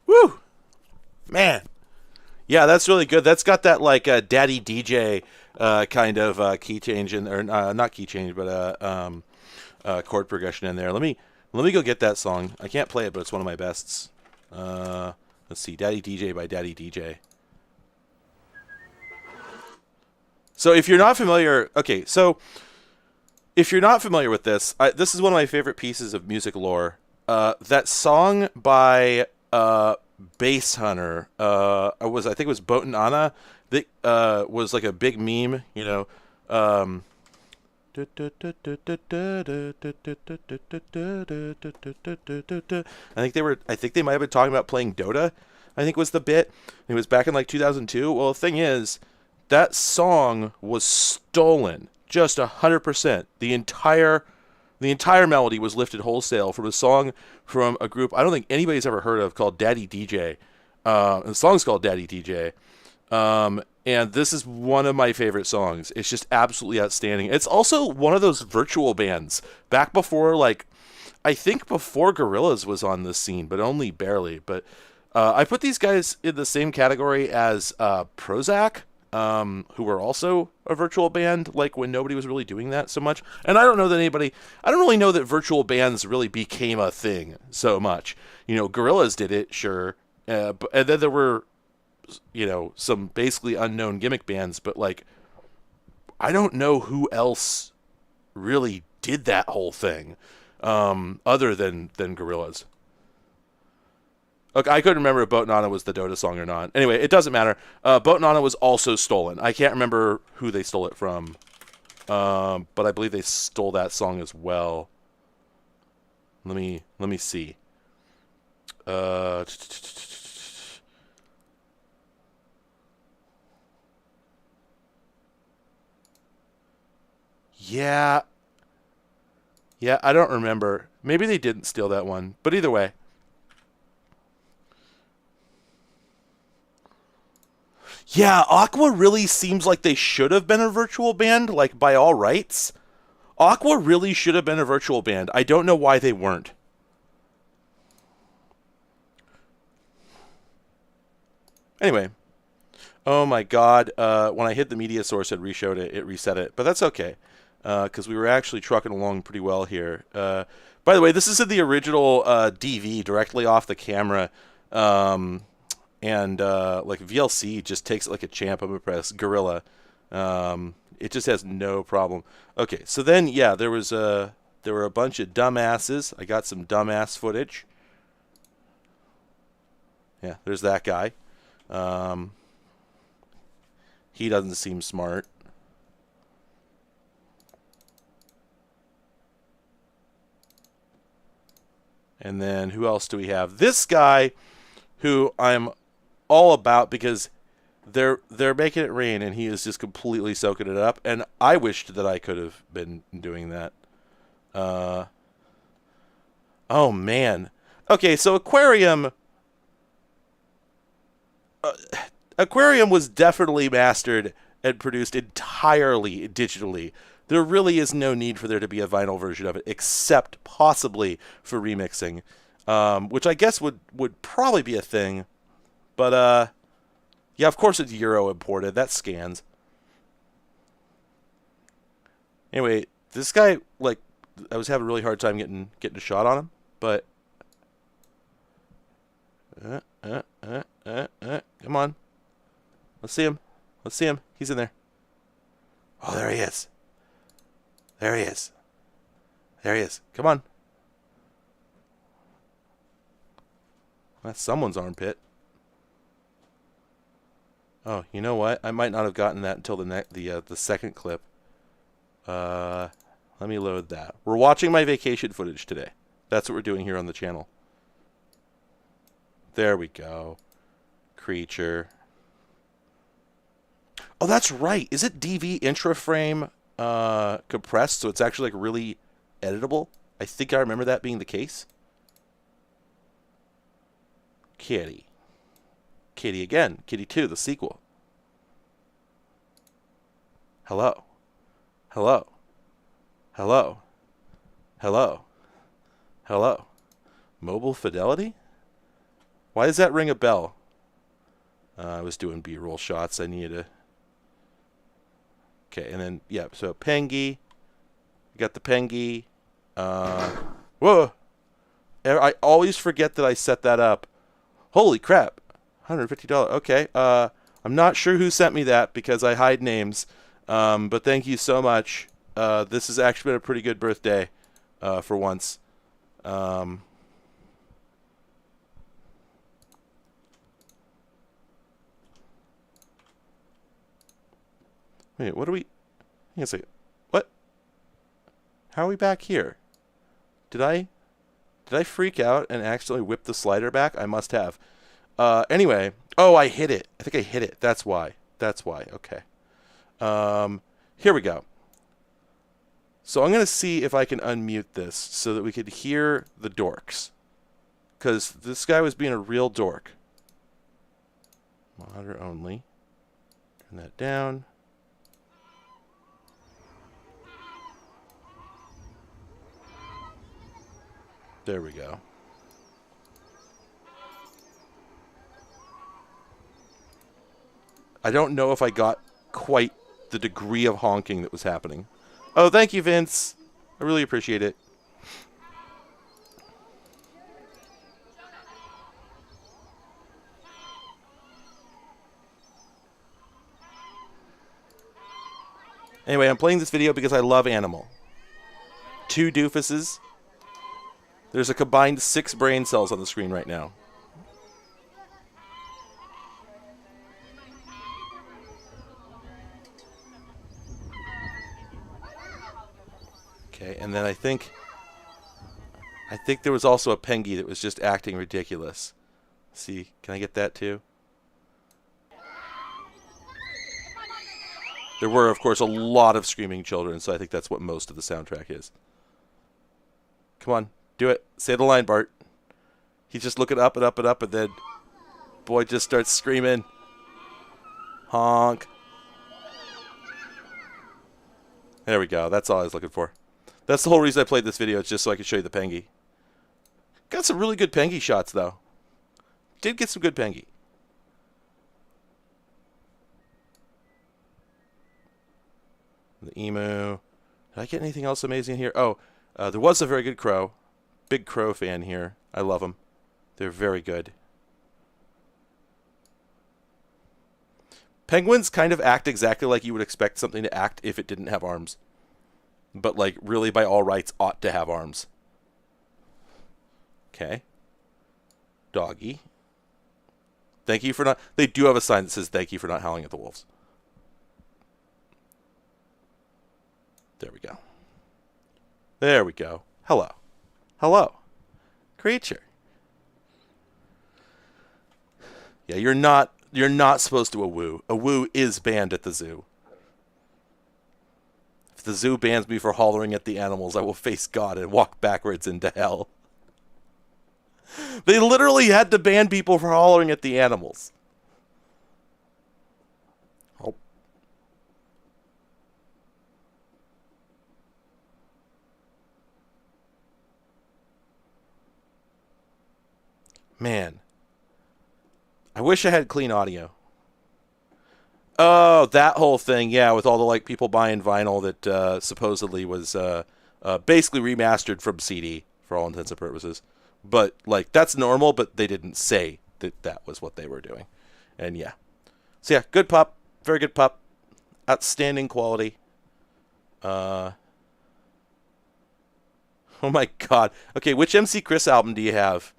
Woo! Man. Yeah, that's really good. That's got that like Daddy DJ kind of key change in, or not key change, but chord progression in there. Let me go get that song. I can't play it, but it's one of my bests. Let's see, Daddy DJ by Daddy DJ. So if you're not familiar, okay, so if you're not familiar with this, this is one of my favorite pieces of music lore. That song by Bass Hunter, I think it was Boat and Anna, that was like a big meme, you know. I think they might have been talking about playing Dota. I think was the bit. It was back in like 2002. Well, the thing is, that song was stolen, just 100%. The entire melody was lifted wholesale from a song from a group I don't think anybody's ever heard of called Daddy DJ. The song's called Daddy DJ. And this is one of my favorite songs. It's just absolutely outstanding. It's also one of those virtual bands back before, like, I think before Gorillaz was on this scene, but only barely. But I put these guys in the same category as Prozac, who were also a virtual band, like when nobody was really doing that so much. And I don't really know that virtual bands really became a thing so much. You know, Gorillaz did it, sure. And then there were, you know, some basically unknown gimmick bands, but like, I don't know who else really did that whole thing, other than Gorillaz. Look, I couldn't remember if Boat Nana was the Dota song or not. Anyway, it doesn't matter. Boat Nana was also stolen. I can't remember who they stole it from, but I believe they stole that song as well. Let me see. Yeah, I don't remember. Maybe they didn't steal that one, but either way. Yeah, Aqua really seems like they should have been a virtual band, like by all rights. Aqua really should have been a virtual band. I don't know why they weren't. Anyway. Oh my god, when I hit the media source and reshowed it, it reset it. But that's okay, because we were actually trucking along pretty well here. By the way, this is in the original DV, directly off the camera. And like VLC just takes it like a champ. I'm impressed. Gorilla, it just has no problem. Okay, so then yeah, there were a bunch of dumbasses. I got some dumbass footage. Yeah, there's that guy. He doesn't seem smart. And then who else do we have? This guy, who I'm all about because they're making it rain, and he is just completely soaking it up. And I wished that I could have been doing that. Oh man. Okay, so Aquarium. Aquarium was definitely mastered and produced entirely digitally. There really is no need for there to be a vinyl version of it, except possibly for remixing, which I guess would probably be a thing. But yeah, of course it's Euro imported. That scans. Anyway, this guy, like, I was having a really hard time getting a shot on him, but come on. Let's see him. Let's see him. He's in there. Oh, there he is. There he is. There he is. Come on. That's someone's armpit. Oh, you know what? I might not have gotten that until the second clip. Let me load that. We're watching my vacation footage today. That's what we're doing here on the channel. There we go. Creature. Oh, that's right. Is it DV intra-frame compressed, so it's actually like really editable? I think I remember that being the case. Kitty. Kitty again. Kitty 2, the sequel. Hello. Hello. Hello. Hello. Hello. Mobile fidelity? Why does that ring a bell? I was doing B-roll shots. I needed to... Okay, and then, yeah, so Pengy. You got the Pengy. Whoa! I always forget that I set that up. Holy crap. $150. Okay, I'm not sure who sent me that because I hide names. But thank you so much. This has actually been a pretty good birthday for once. Wait, what are we... Hang on a second. What? How are we back here? Did I freak out and accidentally whip the slider back? I must have. Anyway. Oh, I hit it. I think I hit it. That's why. Okay. Here we go. So I'm going to see if I can unmute this so that we could hear the dorks. Because this guy was being a real dork. Monitor only. Turn that down. There we go. I don't know if I got quite the degree of honking that was happening. Oh, thank you, Vince. I really appreciate it. Anyway, I'm playing this video because I love Animal. 2 doofuses. There's a combined 6 brain cells on the screen right now. Okay, and then I think there was also a Pengy that was just acting ridiculous. See, can I get that too? There were, of course, a lot of screaming children, so I think that's what most of the soundtrack is. Come on, do it. Say the line, Bart. He's just looking up and up and up, and then boy just starts screaming. Honk. There we go. That's all I was looking for. That's the whole reason I played this video, is just so I could show you the Pengy. Got some really good Pengy shots, though. Did get some good Pengy. The emu. Did I get anything else amazing here? Oh, there was a very good crow. Big crow fan here. I love them. They're very good. Penguins kind of act exactly like you would expect something to act if it didn't have arms. But, like, really, by all rights, ought to have arms. Okay. Doggy. Thank you for not... They do have a sign that says, thank you for not howling at the wolves. There we go. There we go. Hello. Hello. Creature. Yeah, you're not supposed to awoo. Awoo is banned at the zoo. If the zoo bans me for hollering at the animals, I will face God and walk backwards into hell. They literally had to ban people for hollering at the animals. Oh. Man. I wish I had clean audio. Oh, that whole thing, yeah, with all the like people buying vinyl that supposedly was basically remastered from CD for all intents and purposes. But like that's normal, but they didn't say that that was what they were doing. And yeah. So yeah, good pup, very good pup. Outstanding quality. Oh my god. Okay, which MC Chris album do you have?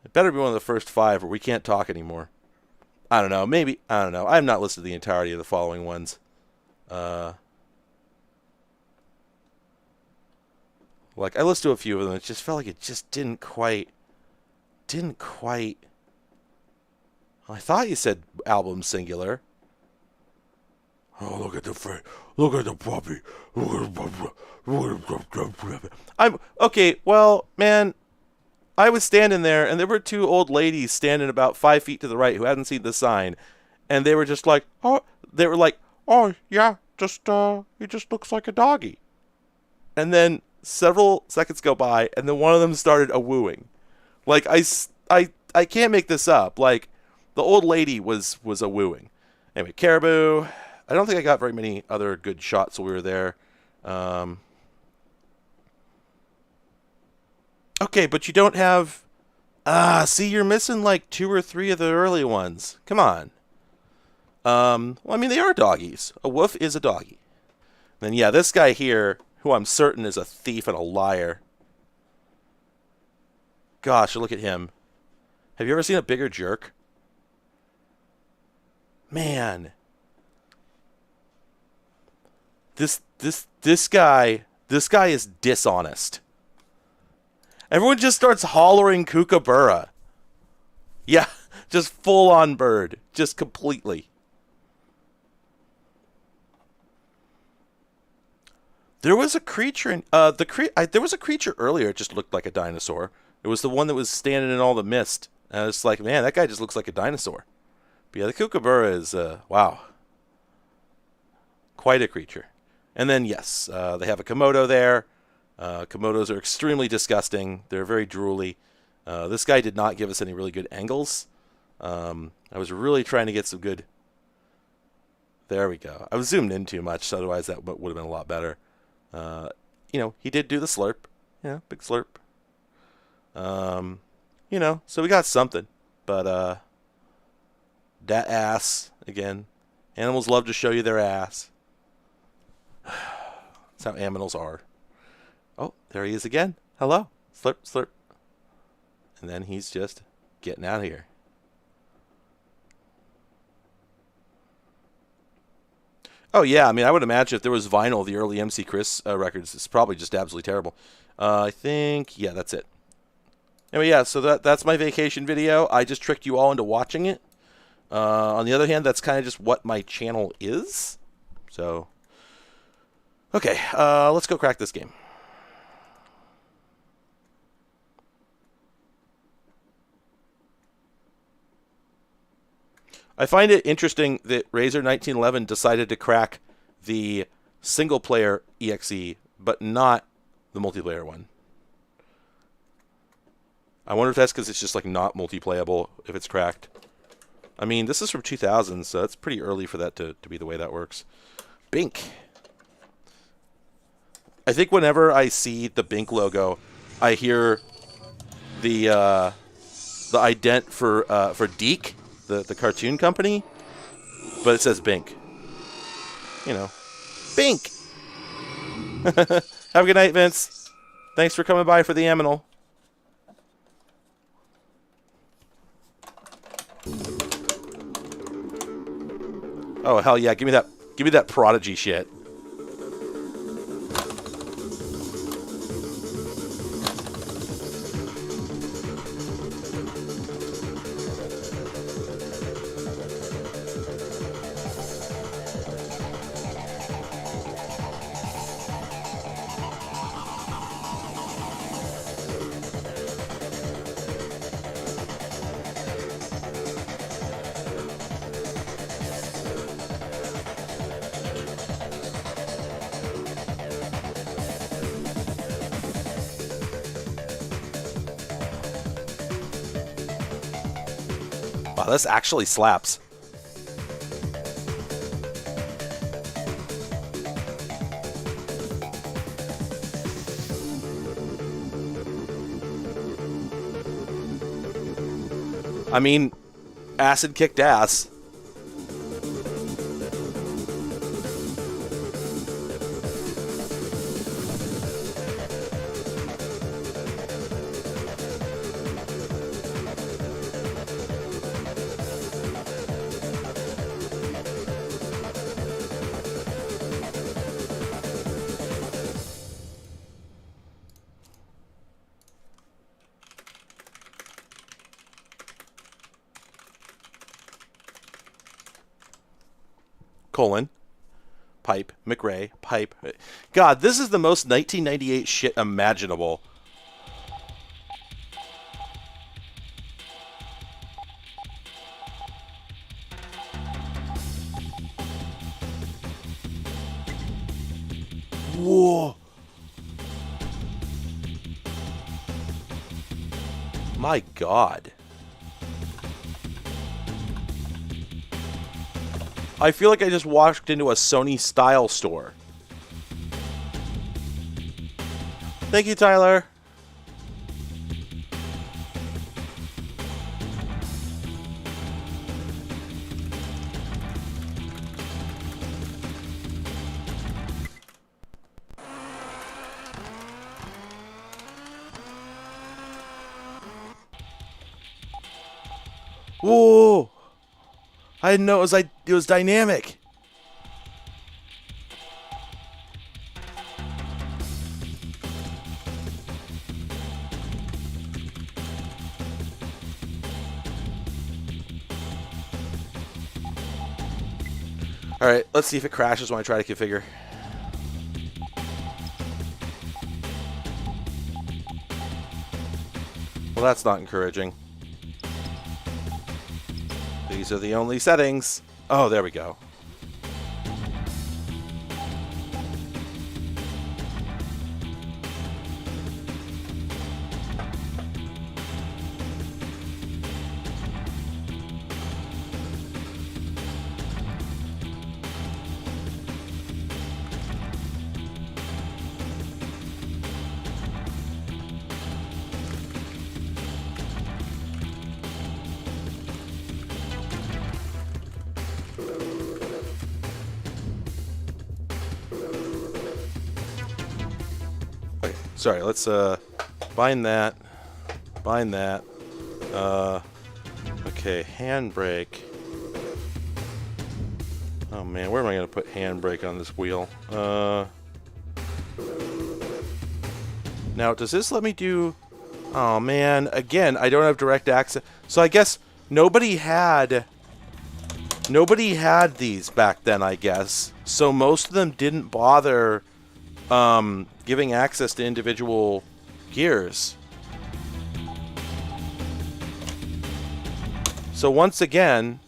It better be one of the first 5 or we can't talk anymore. I don't know. Maybe. I don't know. I have not listened to the entirety of the following ones. Like, I listened to a few of them. It just felt like it just didn't quite... Well, I thought you said album singular. Oh, look at the face. Look at the puppy. I'm... Okay, well, man... I was standing there, and there were 2 old ladies standing about 5 feet to the right who hadn't seen the sign, and they were just like, oh, yeah, he just looks like a doggy. And then several seconds go by, and then one of them started a-wooing. Like, I can't make this up. Like, the old lady was a-wooing. Anyway, Caribou. I don't think I got very many other good shots while we were there. Okay, but you don't have... see, you're missing like 2 or 3 of the early ones. Come on. Well, I mean, they are doggies. A wolf is a doggy. Then, yeah, this guy here, who I'm certain is a thief and a liar. Gosh, look at him. Have you ever seen a bigger jerk? Man. This guy is dishonest. Everyone just starts hollering kookaburra. Yeah, just full on bird, just completely. There was a creature in there was a creature earlier. It just looked like a dinosaur. It was the one that was standing in all the mist. And I was like, man, that guy just looks like a dinosaur. But yeah, the kookaburra is wow, quite a creature. And then yes, they have a Komodo there. Komodos are extremely disgusting. They're very drooly. This guy did not give us any really good angles. I was really trying to get some good. There we go. I was zoomed in too much, so otherwise that would have been a lot better. You know, he did do the slurp. Yeah, big slurp. You know, so we got something. But, that ass, again. Animals love to show you their ass. That's how aminals are. Oh, there he is again. Hello. Slurp, slurp. And then he's just getting out of here. Oh, yeah. I mean, I would imagine if there was vinyl, the early MC Chris records, it's probably just absolutely terrible. I think, yeah, that's it. Anyway, yeah, so that's my vacation video. I just tricked you all into watching it. On the other hand, that's kind of just what my channel is. So, okay, let's go crack this game. I find it interesting that Razer 1911 decided to crack the single-player EXE, but not the multiplayer one. I wonder if that's because it's just like not multiplayable if it's cracked. I mean, this is from 2000, so that's pretty early for that to be the way that works. Bink. I think whenever I see the Bink logo, I hear the ident for Deke, the cartoon company, but it says Bink. You know, Bink. Have a good night, Vince. Thanks for coming by for the aminal. Oh hell yeah! Give me that Prodigy shit. Wow, this actually slaps. I mean, acid kicked ass. Colon, pipe, McRae, pipe. God, this is the most 1998 shit imaginable. Whoa. My God. I feel like I just walked into a Sony style store. Thank you, Tyler. Whoa! I didn't know it was dynamic. All right, let's see if it crashes when I try to configure. Well, that's not encouraging. These are the only settings. Oh, there we go. Okay, sorry, let's bind that. Bind that. Okay, handbrake. Oh man, where am I going to put handbrake on this wheel? Now, does this let me do... Oh man, again, I don't have direct access. So I guess nobody had these back then, I guess. So most of them didn't bother giving access to individual gears. So once again,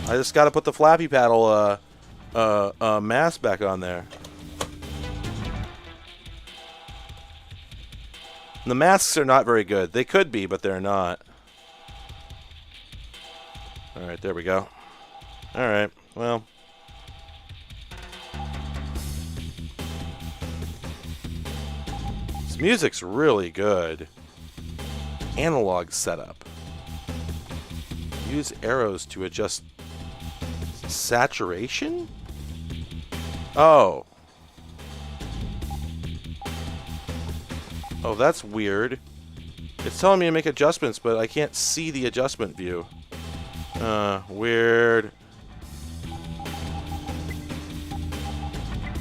I just got to put the flappy paddle mask back on there. And the masks are not very good. They could be, but they're not. Alright, there we go. Alright, well. This music's really good. Analog setup. Use arrows to adjust saturation? Oh. Oh, that's weird. It's telling me to make adjustments, but I can't see the adjustment view. Weird.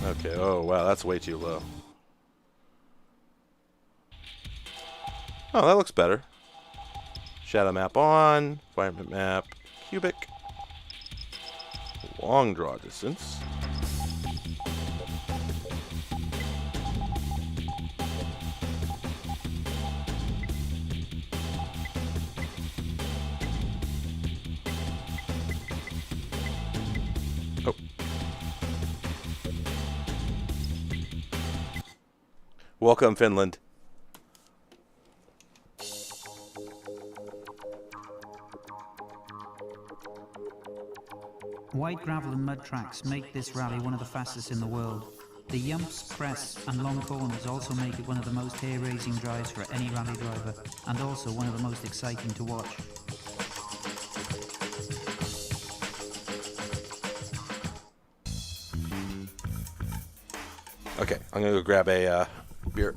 Okay, oh wow, that's way too low. Oh, that looks better. Shadow map on, environment map, cubic. Long draw distance. Oh. Welcome, Finland. Wide gravel and mud tracks make this rally one of the fastest in the world. The yumps, crests and long corners also make it one of the most hair-raising drives for any rally driver, and also one of the most exciting to watch. Okay, I'm gonna go grab a beer.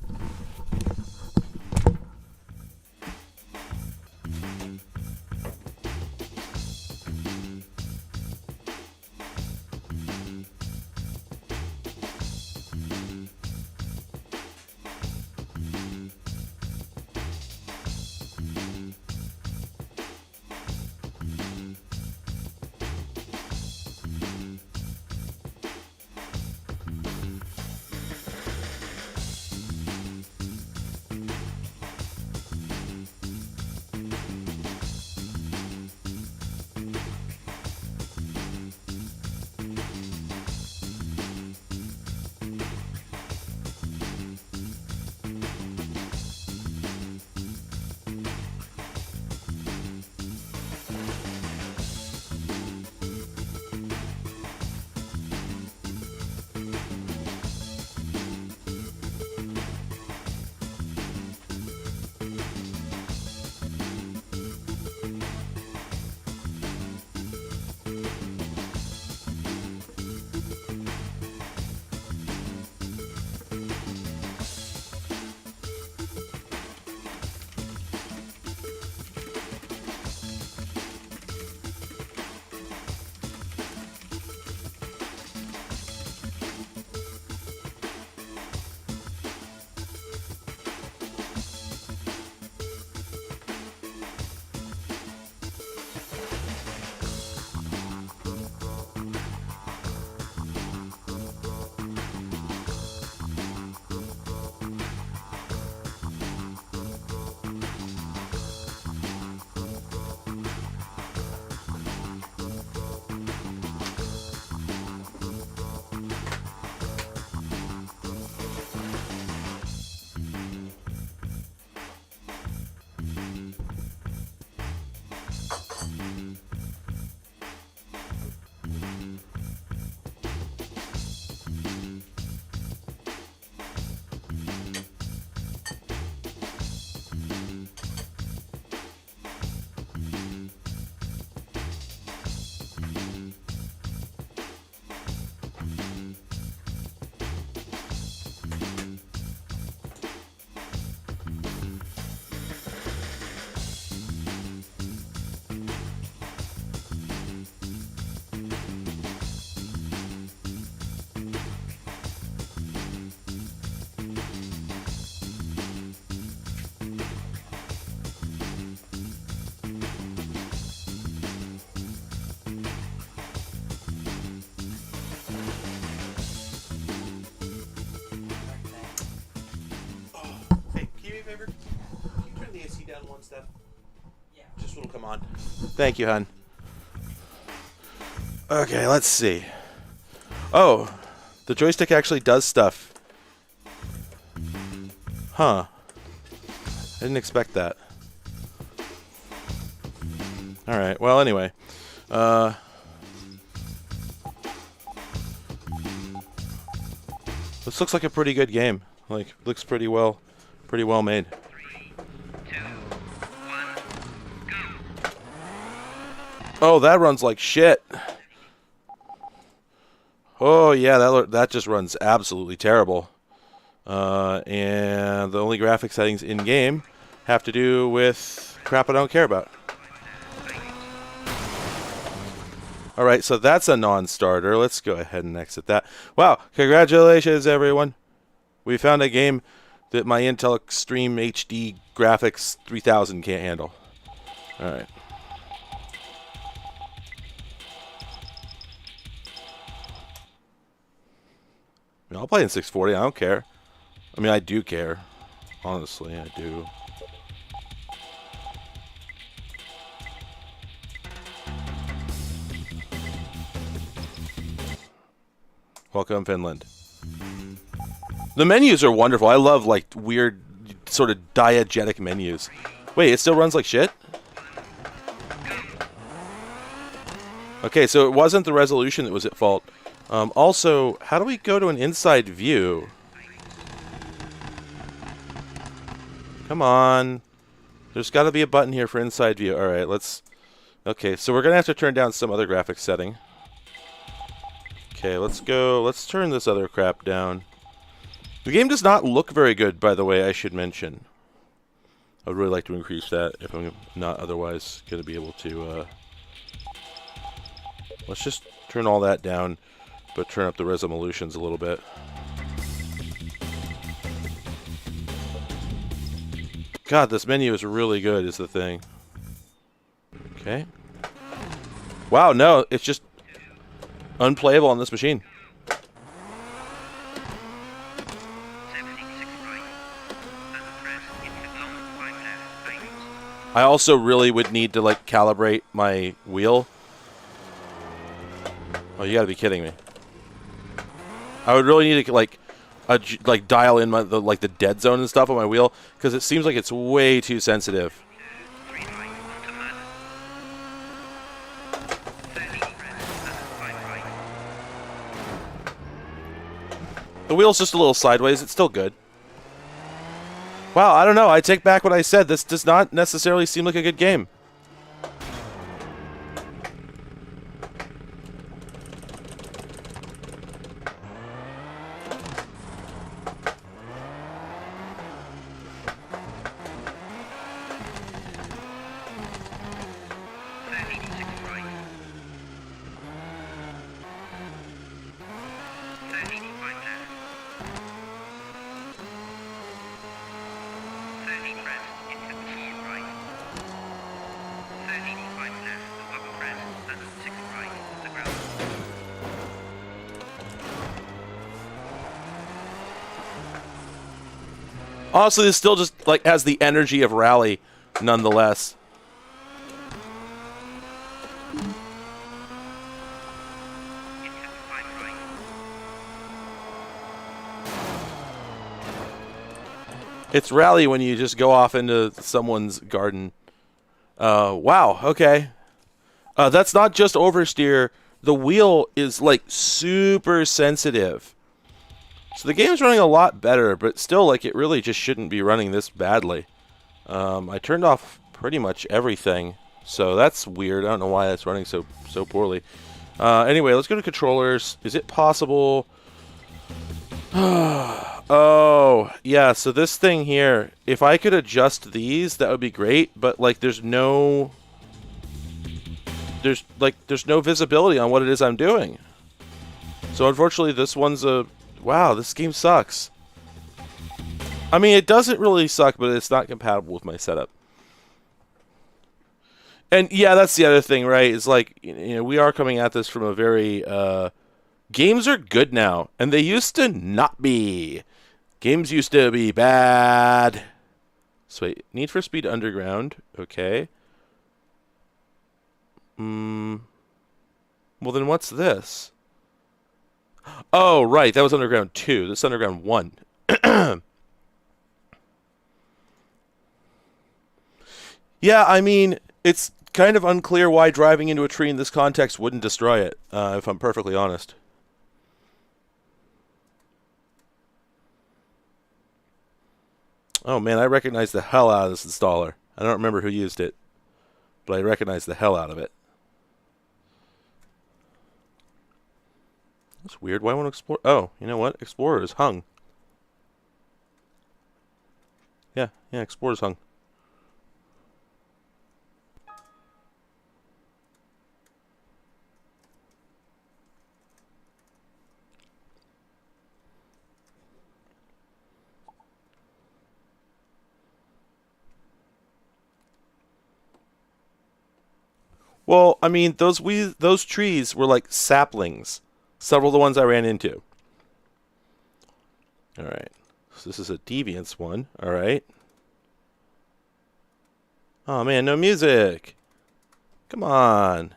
come on. Thank you, hon. Okay, let's see. Oh, the joystick actually does stuff. Huh. I didn't expect that. Alright, well, anyway. This looks like a pretty good game. Like, looks pretty well made. 3, 2, 1, go. Oh, that runs like shit. Oh yeah, that just runs absolutely terrible. And the only graphic settings in game have to do with crap I don't care about. All right, so that's a non-starter. Let's go ahead and exit that. Wow, congratulations everyone. We found a game that my Intel Xtreme HD graphics 3000 can't handle. All right. I mean, I'll play in 640. I don't care. I mean, I do care. Honestly, I do. Welcome, Finland. The menus are wonderful. I love, like, weird, sort of diegetic menus. Wait, it still runs like shit? Okay, so it wasn't the resolution that was at fault. Also, how do we go to an inside view? Come on. There's got to be a button here for inside view. All right, let's... Okay, so we're going to have to turn down some other graphics setting. Okay, let's go. Let's turn this other crap down. The game does not look very good, by the way, I should mention. I would really like to increase that if I'm not otherwise going to be able to... Let's just turn all that down, but turn up the resolutions a little bit. God, this menu is really good, is the thing. Okay. Wow, no, it's just unplayable on this machine. I also really would need to, like, calibrate my wheel. Oh, you gotta be kidding me. I would really need to, like dial in the dead zone and stuff on my wheel, because it seems like it's way too sensitive. The wheel's just a little sideways. It's still good. Wow, I don't know. I take back what I said. This does not necessarily seem like a good game. Honestly, this still just like has the energy of Rally, nonetheless. It's Rally when you just go off into someone's garden. Wow, okay. That's not just oversteer. The wheel is like super sensitive. So the game's running a lot better, but still, like, it really just shouldn't be running this badly. I turned off pretty much everything, so that's weird. I don't know why that's running so poorly. Anyway, let's go to controllers. Is it possible? Oh, yeah, so this thing here, if I could adjust these, that would be great, but, like, there's no visibility on what it is I'm doing. So, unfortunately, this one's a... Wow, this game sucks. I mean, it doesn't really suck, but it's not compatible with my setup. And yeah, that's the other thing, right? It's like, you know, we are coming at this from a very... games are good now, and they used to not be. Games used to be bad. So wait, Need for Speed Underground, okay. Well, then what's this? Oh, right. That was Underground 2. This is Underground 1. Yeah, I mean, it's kind of unclear why driving into a tree in this context wouldn't destroy it, if I'm perfectly honest. Oh, man, I recognize the hell out of this installer. I don't remember who used it, but I recognize the hell out of it. That's weird. Why won't Explorer? Oh, you know what? Explorer is hung. Yeah, Explorer's hung. Well, I mean, those trees were like saplings. Several of the ones I ran into. All right. So this is a Deviance one. All right. Oh, man, no music. Come on.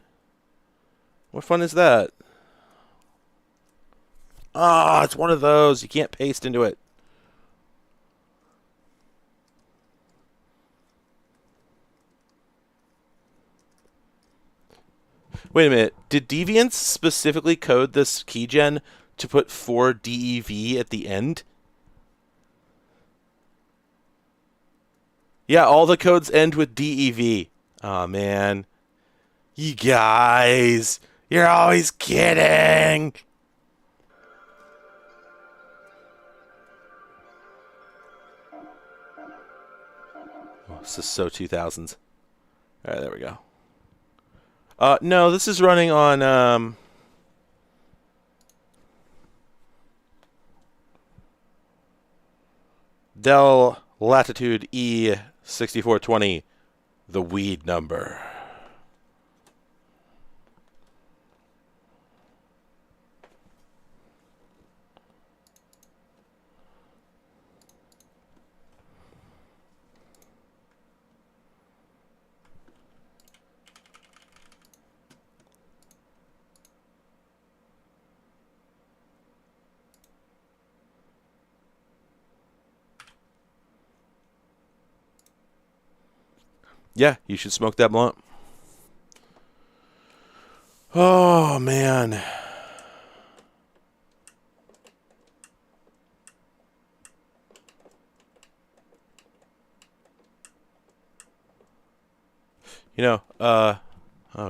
What fun is that? Ah, it's one of those. You can't paste into it. Wait a minute. Did Deviance specifically code this keygen to put 4 DEV at the end? Yeah, all the codes end with DEV. Oh, man. You guys. You're always kidding. Oh, this is so 2000s. All right, there we go. No, this is running on Dell Latitude E6420, the weed number. Yeah, you should smoke that blunt. Oh, man. You know, oh,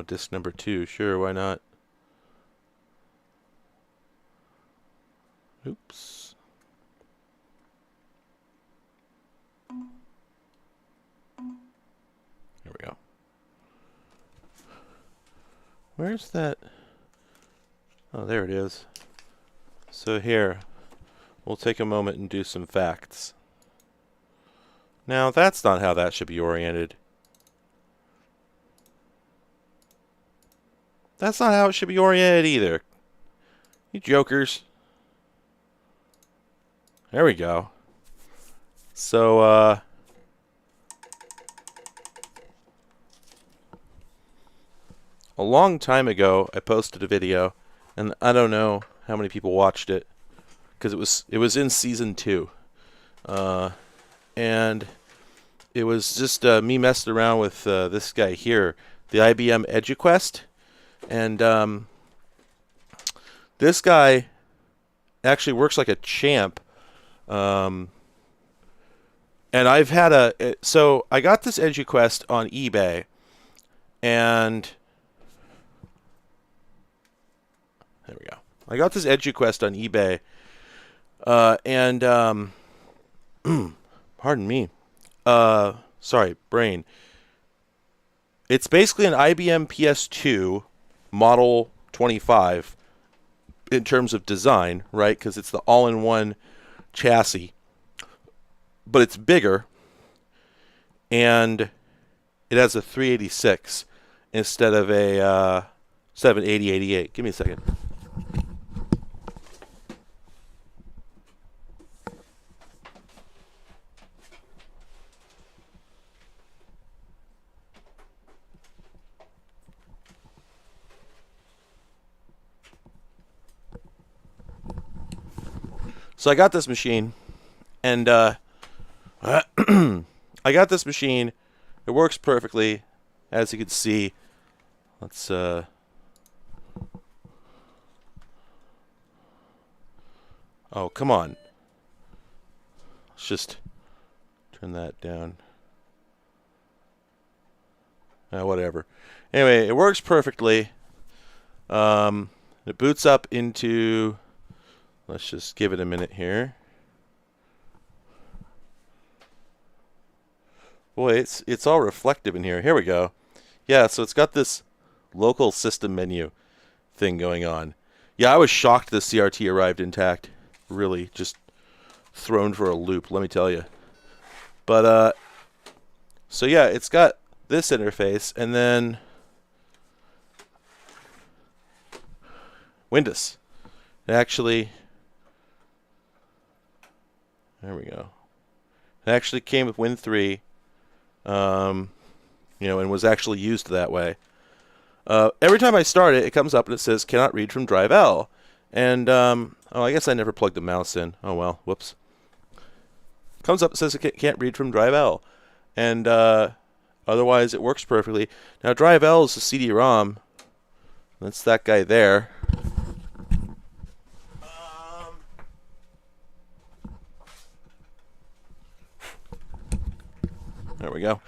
disc number 2. Sure, why not? Oops. There we go. Where's that? Oh, there it is. So here, we'll take a moment and do some facts. Now, that's not how that should be oriented. That's not how it should be oriented either. You jokers. There we go. So, a long time ago, I posted a video, and I don't know how many people watched it, because it was in season 2, and it was just me messing around with this guy here, the IBM EduQuest, and this guy actually works like a champ, and I've had so I got this EduQuest on eBay, and there we go. I got this EduQuest on eBay, and pardon me. Sorry, brain. It's basically an IBM PS2 Model 25 in terms of design, right? Because it's the all-in-one chassis. But it's bigger, and it has a 386 instead of a 8088. Give me a second. So I got this machine, and I got this machine. It works perfectly, as you can see. Let's oh, come on. Let's just turn that down. Whatever. Anyway, it works perfectly. It boots up into... Let's just give it a minute here. Boy, it's all reflective in here. Here we go. Yeah, so it's got this local system menu thing going on. Yeah, I was shocked the CRT arrived intact. Really, just thrown for a loop, let me tell you. But, so yeah, it's got this interface, and then Windows. It actually... There we go. It actually came with Win3, and was actually used that way. Every time I start it, it comes up and it says, cannot read from drive L. And, oh, I guess I never plugged the mouse in. Oh, well, whoops. Comes up and says it can't read from drive L. And, otherwise, it works perfectly. Now, drive L is the CD-ROM. That's that guy there. There we go.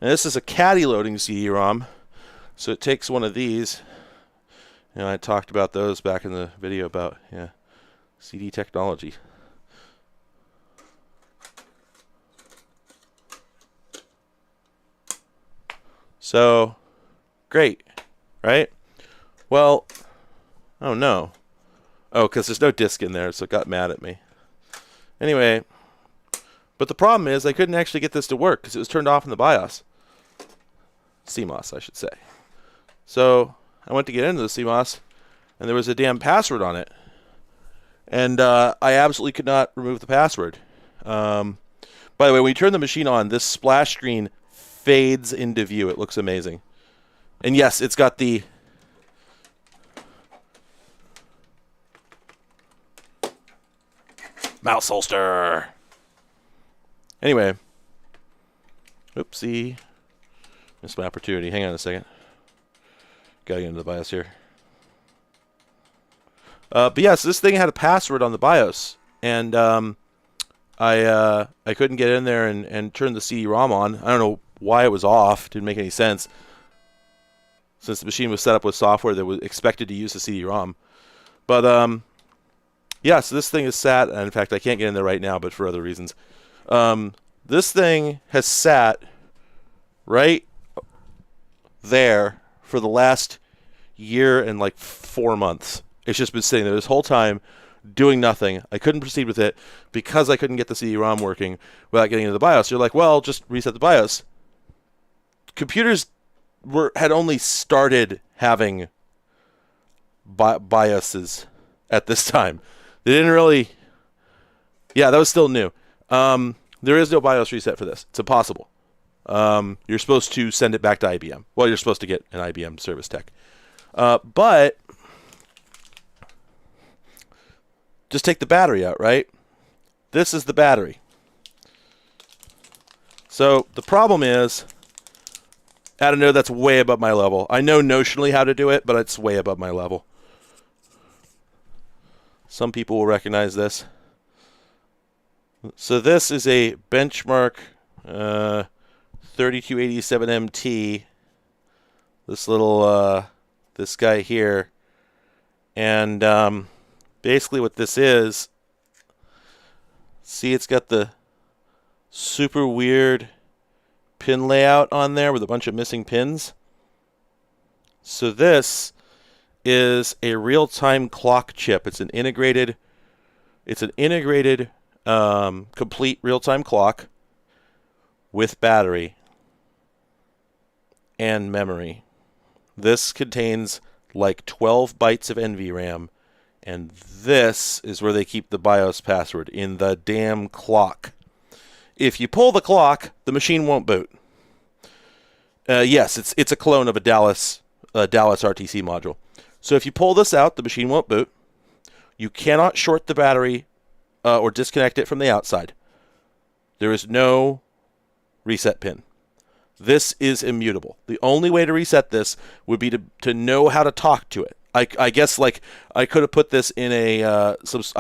And this is a caddy loading CD-ROM. So it takes one of these. I talked about those back in the video about CD technology. So, great, right? Well, oh no. Oh, because there's no disk in there, so it got mad at me. Anyway... But the problem is I couldn't actually get this to work because it was turned off in the BIOS. CMOS, I should say. So I went to get into the CMOS, and there was a damn password on it. And I absolutely could not remove the password. By the way, when you turn the machine on, this splash screen fades into view. It looks amazing. And yes, it's got the... mouse holster. Anyway, oopsie, missed my opportunity. Hang on a second. Gotta get into the BIOS here. But yeah, so this thing had a password on the BIOS, and I couldn't get in there and turn the CD-ROM on. I don't know why it was off. Didn't make any sense, since the machine was set up with software that was expected to use the CD-ROM. But yeah, so this thing is sat, and in fact, I can't get in there right now, but for other reasons. This thing has sat right there for the last year and like 4 months. It's just been sitting there this whole time doing nothing. I couldn't proceed with it because I couldn't get the CD-ROM working without getting into the BIOS. You're like, well, just reset the BIOS. Computers had only started having BIOSes at this time. They didn't really... Yeah, that was still new. There is no BIOS reset for this. It's impossible. You're supposed to send it back to IBM. Well, you're supposed to get an IBM service tech. But just take the battery out, right? This is the battery. So the problem is, I don't know, that's way above my level. I know notionally how to do it, but it's way above my level. Some people will recognize this. So this is a benchmark 3287MT. This little, this guy here. And basically what this is, see, it's got the super weird pin layout on there with a bunch of missing pins. So this is a real-time clock chip. It's an integrated complete real-time clock with battery and memory. This contains like 12 bytes of NVRAM, and this is where they keep the BIOS password, in the damn clock. If you pull the clock, the machine won't boot. Yes, it's a clone of a Dallas RTC module. So if you pull this out, the machine won't boot. You cannot short the battery or disconnect it from the outside. There is no reset pin. This is immutable. The only way to reset this would be to know how to talk to it. I guess like I could have put this in I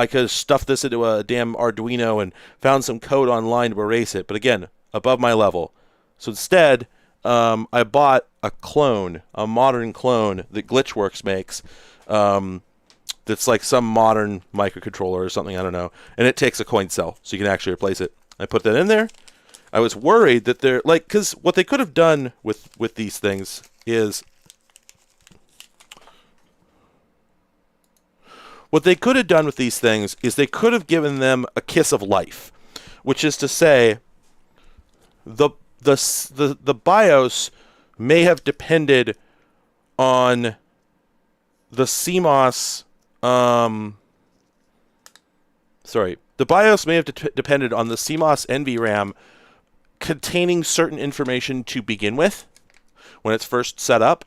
could have stuffed this into a damn Arduino and found some code online to erase it. But again, above my level. So instead, I bought a clone, a modern clone that Glitchworks makes. That's like some modern microcontroller or something, I don't know. And it takes a coin cell, so you can actually replace it. I put that in there. I was worried that they're like, because what they could have done with these things is, they could have given them a kiss of life, which is to say, the BIOS may have depended on the CMOS. The BIOS may have depended on the CMOS NVRAM containing certain information to begin with when it's first set up.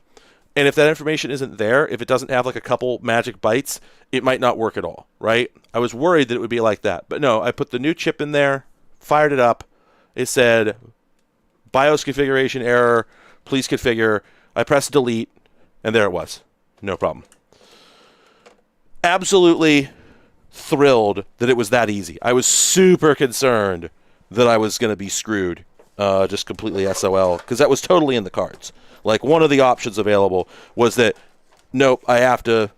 And if that information isn't there, if it doesn't have like a couple magic bytes, it might not work at all, right? I was worried that it would be like that. But no, I put the new chip in there, fired it up. It said, BIOS configuration error, please configure. I pressed delete, and there it was. No problem. Absolutely thrilled that it was that easy. I was super concerned that I was going to be screwed, just completely SOL, because that was totally in the cards. Like, one of the options available was that, nope, I have to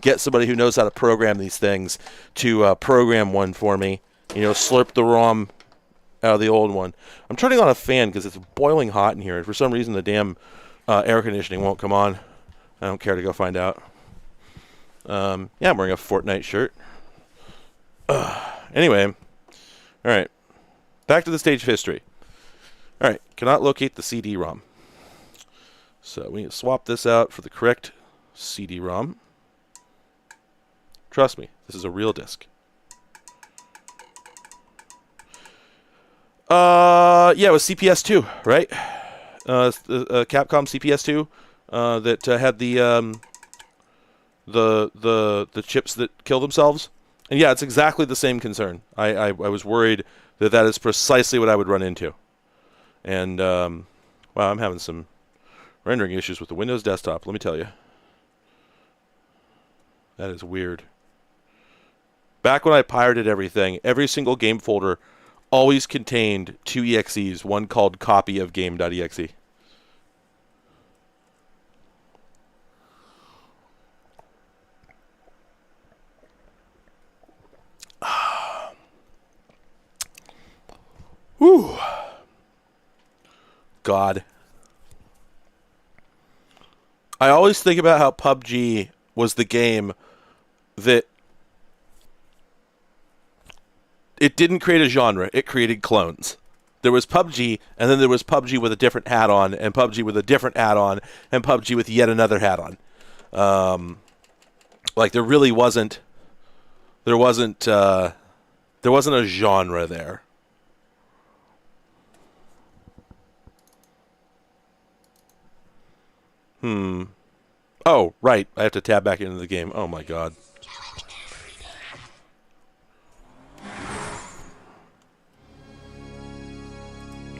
get somebody who knows how to program these things to program one for me. You know, slurp the ROM out of the old one. I'm turning on a fan because it's boiling hot in here, and for some reason the damn air conditioning won't come on. I don't care to go find out. Yeah, I'm wearing a Fortnite shirt. Anyway, all right. Back to the stage of history. All right, cannot locate the CD-ROM. So we need to swap this out for the correct CD-ROM. Trust me, this is a real disc. Yeah, it was CPS2, right? Capcom CPS2 that had the chips that kill themselves. And yeah, it's exactly the same concern. I was worried that is precisely what I would run into. And wow, I'm having some rendering issues with the Windows desktop, let me tell you. That is weird. Back when I pirated everything, every single game folder always contained two exes, one called copy of game.exe. Whew. God. I always think about how PUBG was the game that it didn't create a genre, it created clones. There was PUBG, and then there was PUBG with a different hat on, and PUBG with a different hat on, and PUBG with yet another hat on. Like there really wasn't a genre there. Oh, right. I have to tab back into the game. Oh my god.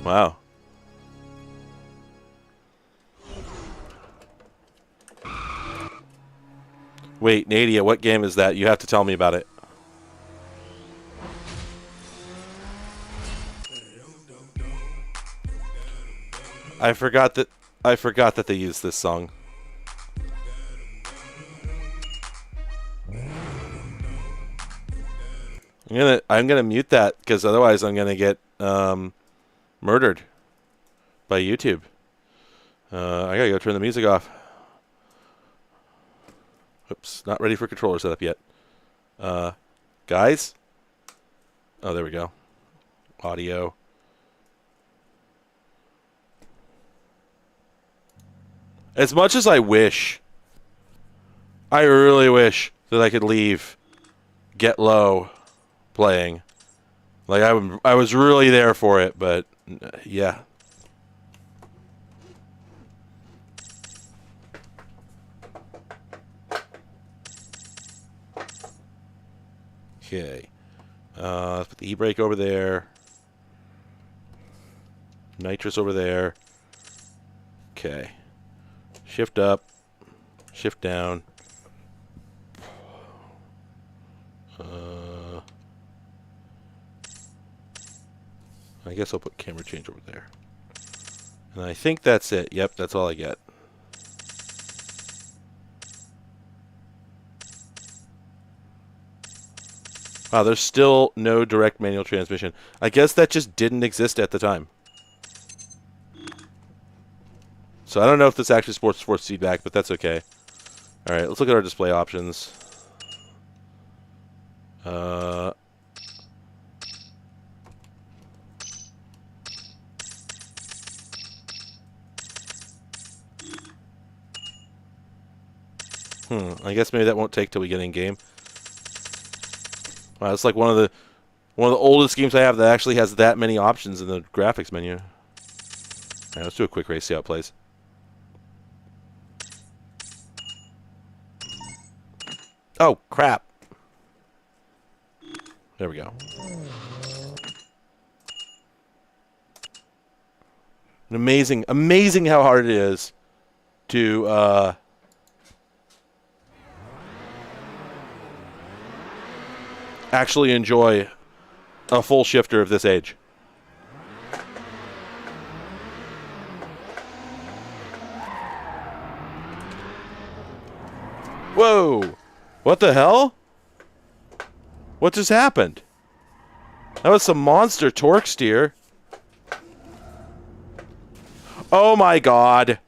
Wow. Wait, Nadia, what game is that? You have to tell me about it. I forgot that they used this song. I'm gonna mute that because otherwise I'm gonna get murdered by YouTube. I gotta go turn the music off. Oops, not ready for controller setup yet. Guys? Oh, there we go. Audio. As much as I really wish that I could leave Get Low playing. Like, I was really there for it, but yeah. Okay. Let's put the e-brake over there. Nitrous over there. Okay. Shift up. Shift down. I guess I'll put camera change over there. And I think that's it. Yep, that's all I get. Wow, there's still no direct manual transmission. I guess that just didn't exist at the time. So I don't know if this actually supports force feedback, but that's okay. Alright, let's look at our display options. I guess maybe that won't take till we get in game. Wow, it's like one of the oldest games I have that actually has that many options in the graphics menu. Alright, let's do a quick race, see how it plays. Oh, crap. There we go. Amazing how hard it is to actually enjoy a full shifter of this age. Whoa! What the hell? What just happened? That was some monster torque steer. Oh my god.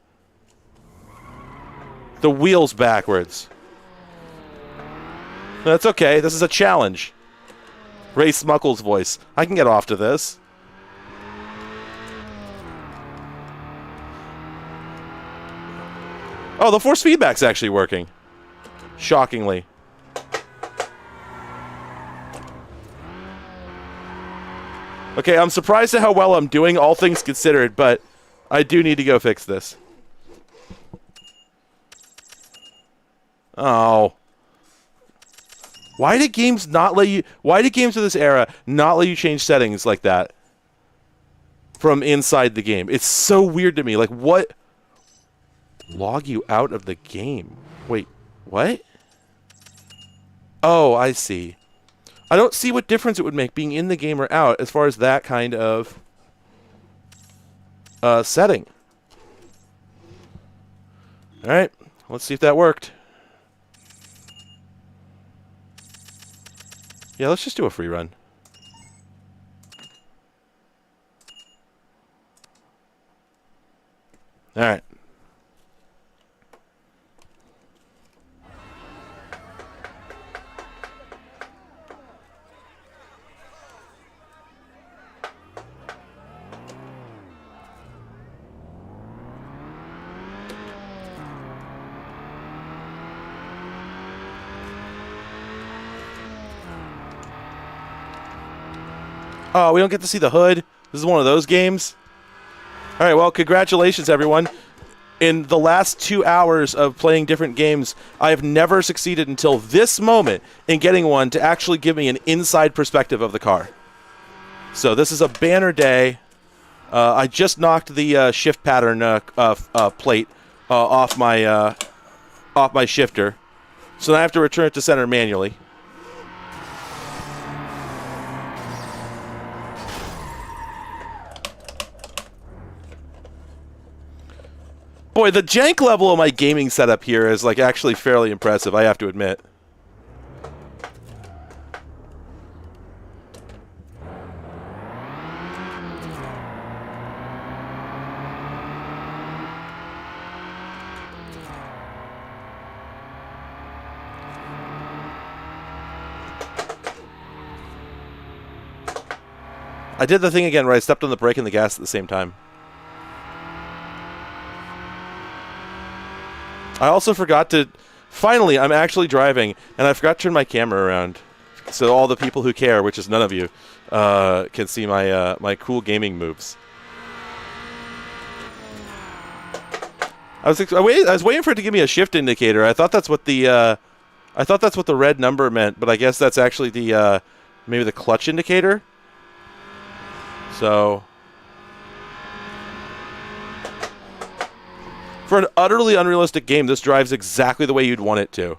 The wheel's backwards. That's okay. This is a challenge. Ray Smuckle's voice. I can get off to this. Oh, the force feedback's actually working. Shockingly. Okay, I'm surprised at how well I'm doing, all things considered, but I do need to go fix this. Oh. Why did games not let you... Why did games of this era not let you change settings like that from inside the game? It's so weird to me. Like, what... Log you out of the game. Wait, what? Oh, I see. I don't see what difference it would make being in the game or out as far as that kind of setting. Alright, let's see if that worked. Yeah, let's just do a free run. Alright. Oh, we don't get to see the hood. This is one of those games. All right, well, congratulations, everyone. In the last 2 hours of playing different games, I have never succeeded until this moment in getting one to actually give me an inside perspective of the car. So this is a banner day. I just knocked the shift pattern plate off my shifter. So now I have to return it to center manually. Boy, the jank level of my gaming setup here is like actually fairly impressive, I have to admit. I did the thing again where I stepped on the brake and the gas at the same time. I also forgot to... Finally, I'm actually driving, and I forgot to turn my camera around. So all the people who care, which is none of you, can see my my cool gaming moves. I was waiting for it to give me a shift indicator. I thought that's what the red number meant, but I guess that's actually the maybe the clutch indicator. So for an utterly unrealistic game, this drives exactly the way you'd want it to.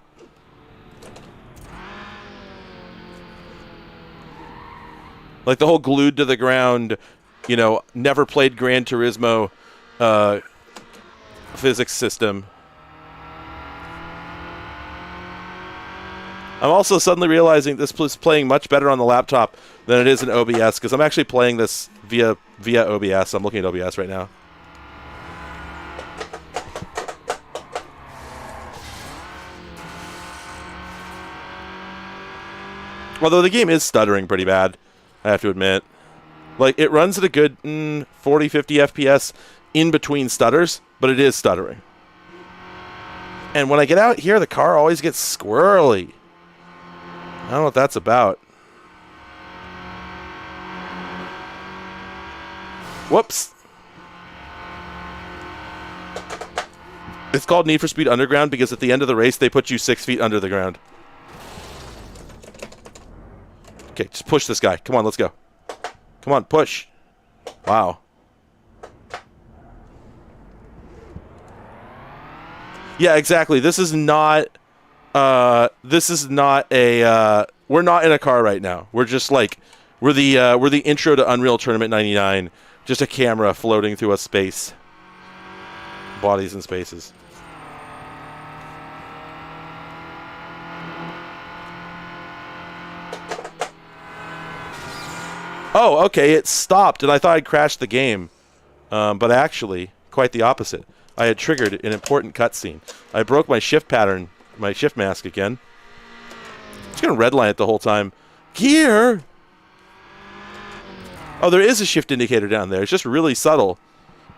Like the whole glued to the ground, you know, never played Gran Turismo physics system. I'm also suddenly realizing this is playing much better on the laptop than it is in OBS, because I'm actually playing this via OBS. I'm looking at OBS right now. Although the game is stuttering pretty bad, I have to admit. Like, it runs at a good 40, 50 FPS in between stutters, but it is stuttering. And when I get out here, the car always gets squirrely. I don't know what that's about. Whoops. It's called Need for Speed Underground because at the end of the race, they put you 6 feet under the ground. Okay, just push this guy. Come on, let's go. Come on, push. Wow. Yeah, exactly. This is not a we're not in a car right now. We're just like we're the intro to Unreal Tournament 99. Just a camera floating through a space. Bodies and spaces. Oh, okay, it stopped, and I thought I'd crashed the game. But actually, quite the opposite. I had triggered an important cutscene. I broke my shift pattern, my shift mask again. It's going to redline it the whole time. Gear! Oh, there is a shift indicator down there. It's just really subtle.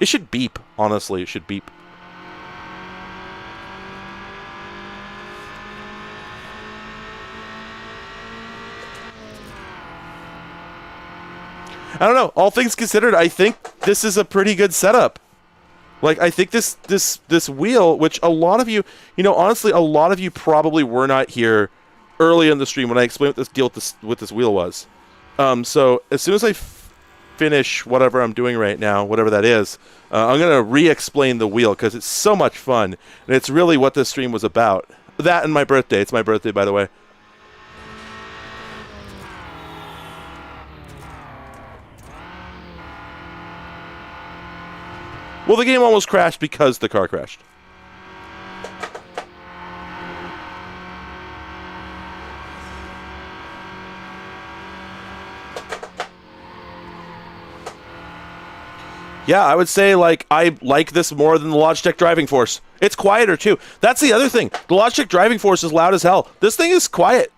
It should beep, honestly. It should beep. I don't know. All things considered, I think this is a pretty good setup. Like, I think this wheel, which a lot of you, you know, honestly, a lot of you probably were not here early in the stream when I explained what this deal with this wheel was. So as soon as I finish whatever I'm doing right now, whatever that is, I'm going to re-explain the wheel because it's so much fun, and it's really what this stream was about. That and my birthday. It's my birthday, by the way. Well, the game almost crashed because the car crashed. Yeah, I would say, like, I like this more than the Logitech Driving Force. It's quieter, too. That's the other thing. The Logitech Driving Force is loud as hell. This thing is quiet,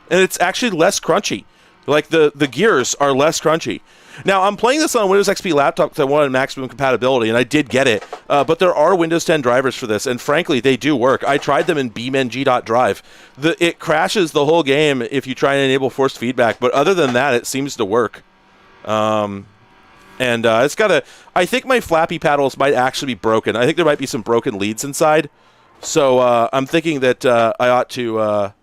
and it's actually less crunchy. Like, the gears are less crunchy. Now, I'm playing this on a Windows XP laptop because I wanted maximum compatibility, and I did get it. But there are Windows 10 drivers for this, and frankly, they do work. I tried them in BeamNG.drive. It crashes the whole game if you try and enable forced feedback, but other than that, it seems to work. It's got a... I think my flappy paddles might actually be broken. I think there might be some broken leads inside. So I'm thinking that I ought to...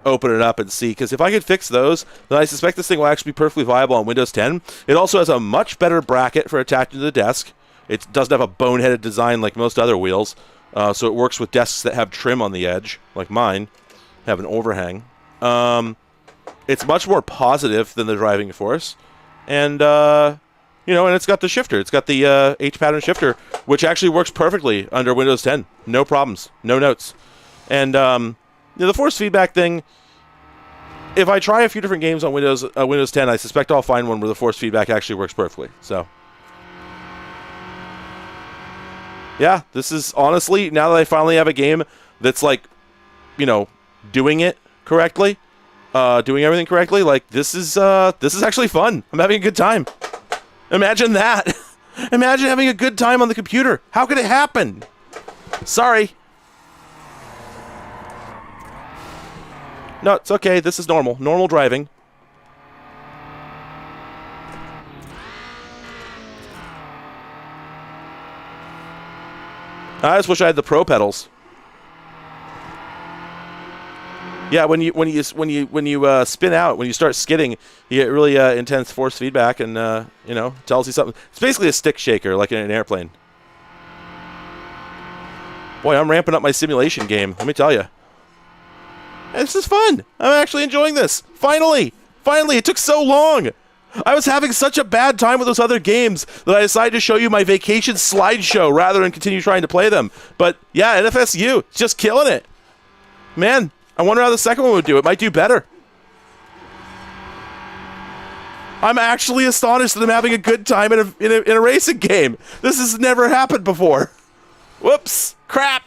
open it up and see, because if I could fix those, then I suspect this thing will actually be perfectly viable on Windows 10. It also has a much better bracket for attaching to the desk. It doesn't have a boneheaded design like most other wheels, so it works with desks that have trim on the edge, like mine, have an overhang. It's much more positive than the Driving Force, and you know, and it's got the shifter. It's got the H-pattern shifter, which actually works perfectly under Windows 10. No problems, no notes, and the force feedback thing, if I try a few different games on Windows 10, I suspect I'll find one where the force feedback actually works perfectly. So, yeah, this is honestly, now that I finally have a game that's like, you know, doing it correctly, doing everything correctly, like this is actually fun. I'm having a good time. Imagine that. Imagine having a good time on the computer. How could it happen? Sorry. No, it's okay. This is normal. Normal driving. I just wish I had the Pro pedals. Yeah, when you spin out, when you start skidding, you get really intense force feedback, and tells you something. It's basically a stick shaker, like in an airplane. Boy, I'm ramping up my simulation game. Let me tell you, this is fun. I'm actually enjoying this. Finally, it took so long. I was having such a bad time with those other games that I decided to show you my vacation slideshow rather than continue trying to play them. But yeah, NFSU, just killing it. Man, I wonder how the second one would do. It might do better. I'm actually astonished that I'm having a good time in a racing game. This has never happened before. Whoops. Crap.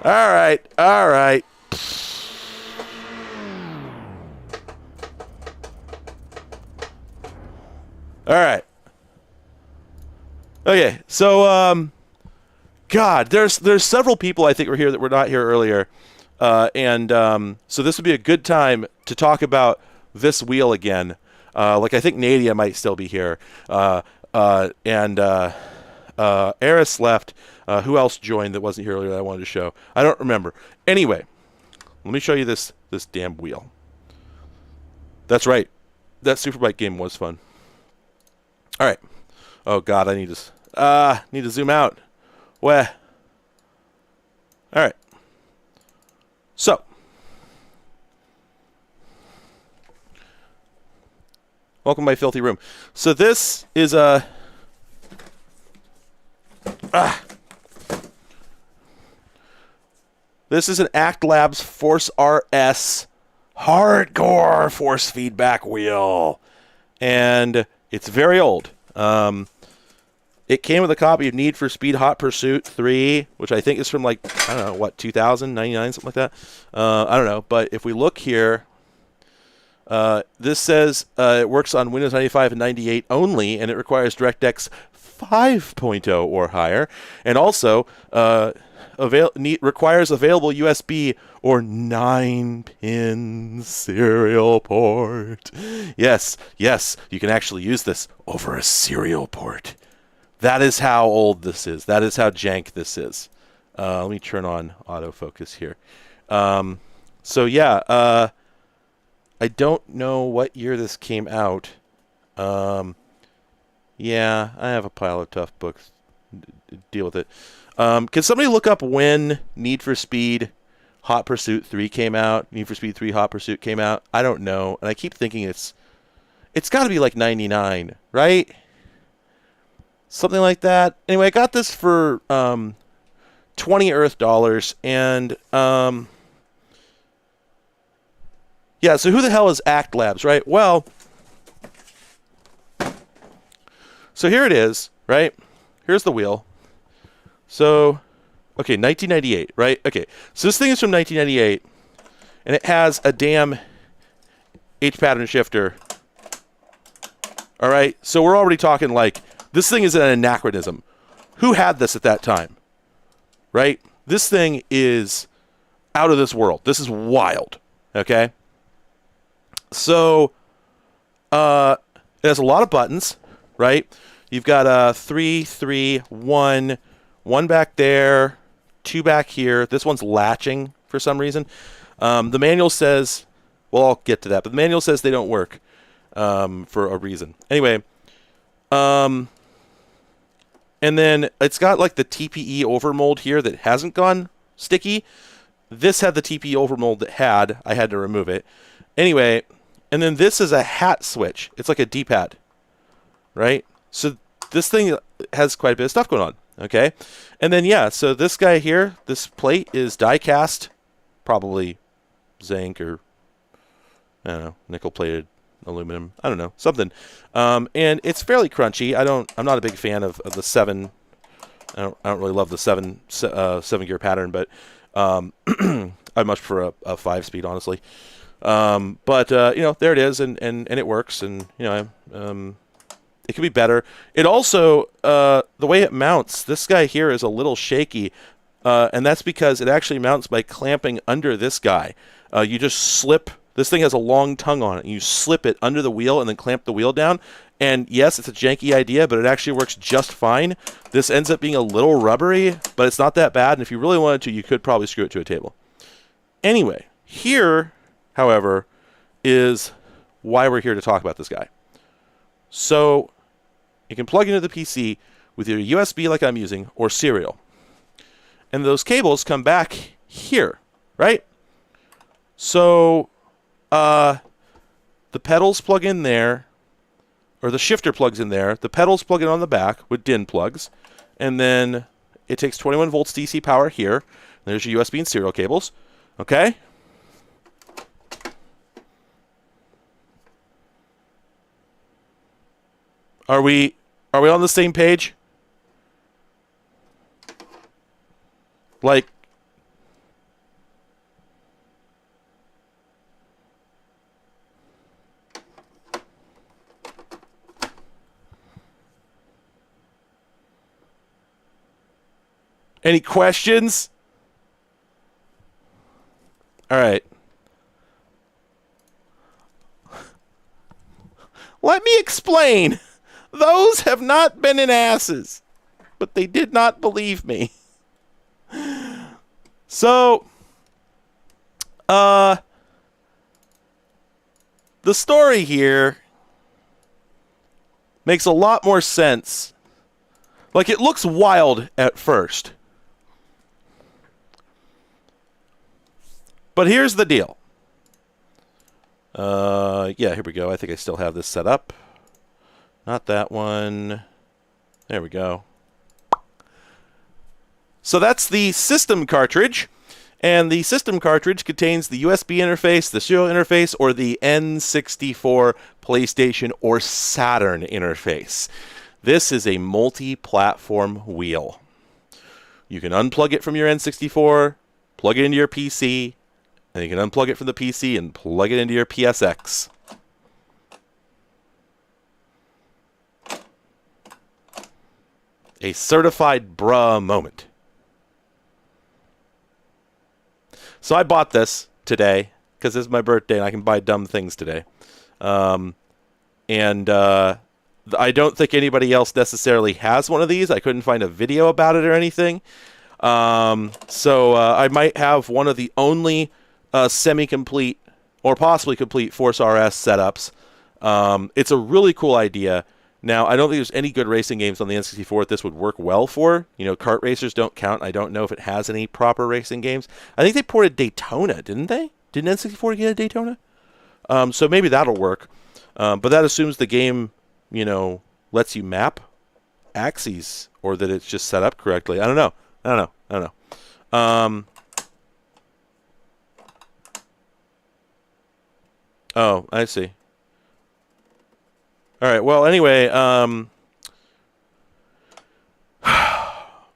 All right. Okay, so God, there's several people I think were here that were not here earlier, so this would be a good time to talk about this wheel again. Like I think Nadia might still be here, Eris left. Who else joined that wasn't here earlier that I wanted to show? I don't remember. Anyway, let me show you this damn wheel. That's right, that Superbike game was fun. All right. Oh God, I need to zoom out. Where? All right. So, welcome to my filthy room. So this is a this is an Act Labs Force RS hardcore force feedback wheel, and it's very old. It came with a copy of Need for Speed Hot Pursuit 3, which I think is from, like, I don't know, what, 2000, 99, something like that? I don't know. But if we look here, this says it works on Windows 95 and 98 only, and it requires DirectX 5.0 or higher. And also requires available USB or 9-pin serial port. Yes, you can actually use this over a serial port. That is how old this is. That is how jank this is. Let me turn on autofocus here. So yeah, I don't know what year this came out. Yeah, I have a pile of tough books. Deal with it. Can somebody look up when Need for Speed Hot Pursuit 3 came out? Need for Speed 3 Hot Pursuit came out? I don't know. And I keep thinking it's got to be like 99, right? Something like that. Anyway, I got this for 20 Earth dollars, and yeah, so who the hell is Act Labs, right? Well, so here it is, right? Here's the wheel. So, okay, 1998, right? Okay, so this thing is from 1998, and it has a damn H-pattern shifter. All right, so we're already talking like, this thing is an anachronism. Who had this at that time? Right? This thing is out of this world. This is wild. Okay? So, it has a lot of buttons, right? You've got 3, 3, 1, 1 back there, 2 back here. This one's latching for some reason. The manual says, well, I'll get to that, but the manual says they don't work for a reason. Anyway, and then it's got like the TPE overmold here that hasn't gone sticky. This had the TPE overmold that had. I had to remove it. Anyway, and then this is a hat switch. It's like a D-pad, right? So this thing has quite a bit of stuff going on, okay? And then, yeah, so this guy here, this plate is die-cast, probably zinc or, I don't know, nickel-plated aluminum, I don't know, something. And it's fairly crunchy. I'm not a big fan of the 7. I don't really love the 7 gear pattern, but I much prefer a 5-speed, honestly. But there it is, and it works, and it could be better. It also the way it mounts, this guy here is a little shaky, and that's because it actually mounts by clamping under this guy. You just slip. This thing has a long tongue on it. And you slip it under the wheel and then clamp the wheel down. And yes, it's a janky idea, but it actually works just fine. This ends up being a little rubbery, but it's not that bad. And if you really wanted to, you could probably screw it to a table. Anyway, here, however, is why we're here to talk about this guy. So you can plug into the PC with your USB like I'm using or serial. And those cables come back here, right? So the pedals plug in there, or the shifter plugs in there. The pedals plug in on the back with DIN plugs. And then it takes 21 volts DC power here. There's your USB and serial cables. Okay? Are we on the same page? Like, any questions? All right. Let me explain. Those have not been in asses, but they did not believe me. So, the story here makes a lot more sense. Like, it looks wild at first. But here's the deal. Yeah, here we go. I think I still have this set up. Not that one. There we go. So that's the system cartridge. And the system cartridge contains the USB interface, the serial interface, or the N64 PlayStation or Saturn interface. This is a multi-platform wheel. You can unplug it from your N64, plug it into your PC, and you can unplug it from the PC and plug it into your PSX. A certified bruh moment. So I bought this today because it's my birthday and I can buy dumb things today. I don't think anybody else necessarily has one of these. I couldn't find a video about it or anything. So I might have one of the only semi-complete or possibly complete Force RS setups. It's a really cool idea. Now, I don't think there's any good racing games on the N64 that this would work well for. You know, kart racers don't count. I don't know if it has any proper racing games. I think they ported Daytona, didn't they? Didn't N64 get a Daytona? So maybe that'll work. But that assumes the game, you know, lets you map axes or that it's just set up correctly. I don't know. Oh, I see. All right. Well, anyway,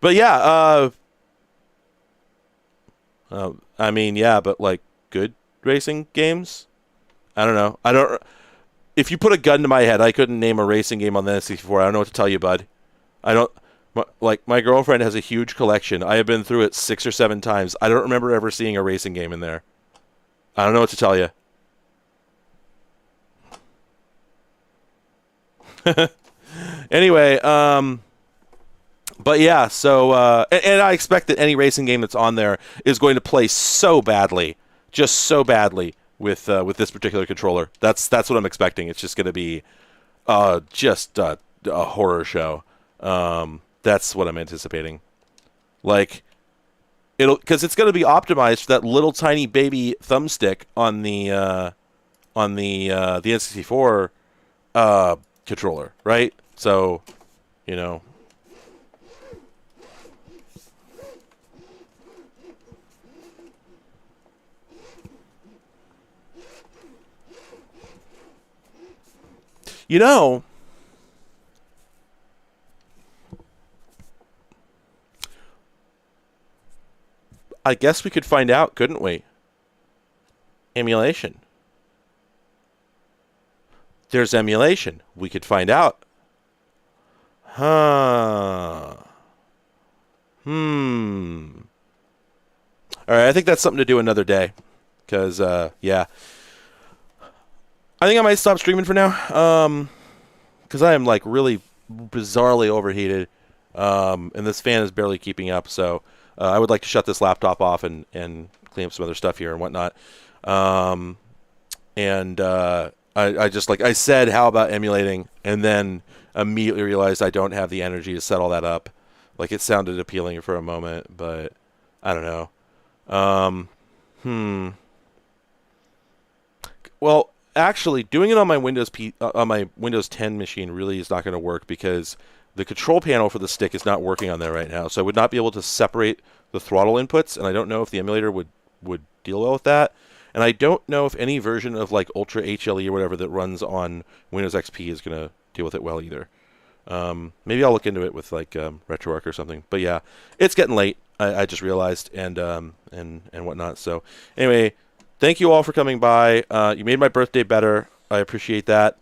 but yeah, I mean, yeah, but like good racing games. I don't know. If you put a gun to my head, I couldn't name a racing game on the N64. I don't know what to tell you, bud. My girlfriend has a huge collection. I have been through it 6 or 7 times. I don't remember ever seeing a racing game in there. I don't know what to tell you. Anyway, but yeah, so and I expect that any racing game that's on there is going to play so badly, just so badly with this particular controller. That's what I'm expecting. It's just going to be just a horror show. That's what I'm anticipating. Like because it's going to be optimized for that little tiny baby thumbstick on the N64 controller, right? So, you know. You know, I guess we could find out, couldn't we? Emulation. There's emulation. We could find out. Huh. All right, I think that's something to do another day. Because, yeah. I think I might stop streaming for now. Because I am, like, really bizarrely overheated. And this fan is barely keeping up. So, I would like to shut this laptop off and clean up some other stuff here and whatnot. I just, like I said, how about emulating? And then immediately realized I don't have the energy to set all that up. Like, it sounded appealing for a moment, but I don't know. Well, actually, doing it on my Windows 10 machine really is not going to work because the control panel for the stick is not working on there right now. So I would not be able to separate the throttle inputs, and I don't know if the emulator would deal well with that. And I don't know if any version of like Ultra HLE or whatever that runs on Windows XP is going to deal with it well either. Maybe I'll look into it with like RetroArch or something. But yeah, it's getting late. I just realized and whatnot. So anyway, thank you all for coming by. You made my birthday better. I appreciate that.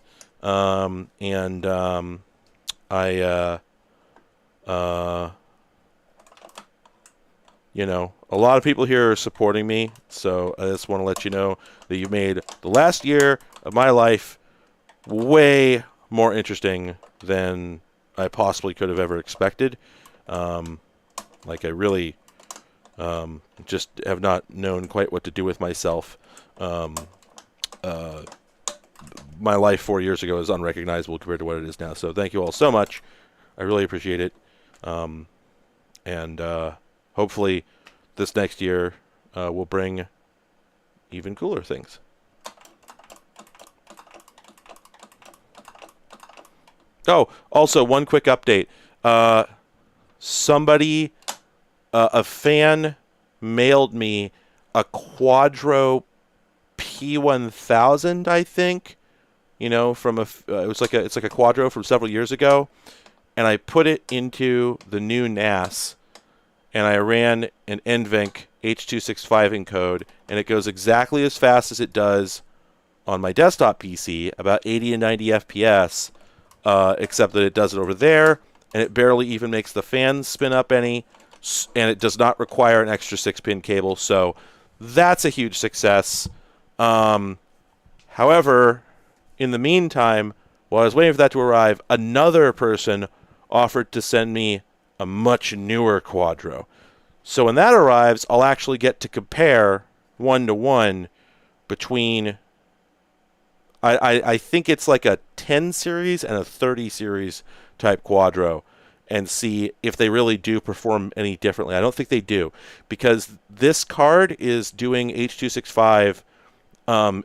You know, a lot of people here are supporting me, so I just want to let you know that you made the last year of my life way more interesting than I possibly could have ever expected. Like, I really just have not known quite what to do with myself. My life 4 years ago is unrecognizable compared to what it is now, so thank you all so much. I really appreciate it. Hopefully this next year will bring even cooler things. Oh, also one quick update. Somebody, a fan mailed me a Quadro P1000, I think. You know, from it's like a Quadro from several years ago, and I put it into the new NAS. And I ran an NVENC H.265 encode, and it goes exactly as fast as it does on my desktop PC, about 80 and 90 FPS, except that it does it over there, and it barely even makes the fans spin up any, and it does not require an extra 6-pin cable, so that's a huge success. However, in the meantime, while I was waiting for that to arrive, another person offered to send me a much newer Quadro. So when that arrives, I'll actually get to compare 1-to-1 between, I think it's like a 10 series and a 30 series type Quadro, and see if they really do perform any differently. I don't think they do, because this card is doing H.265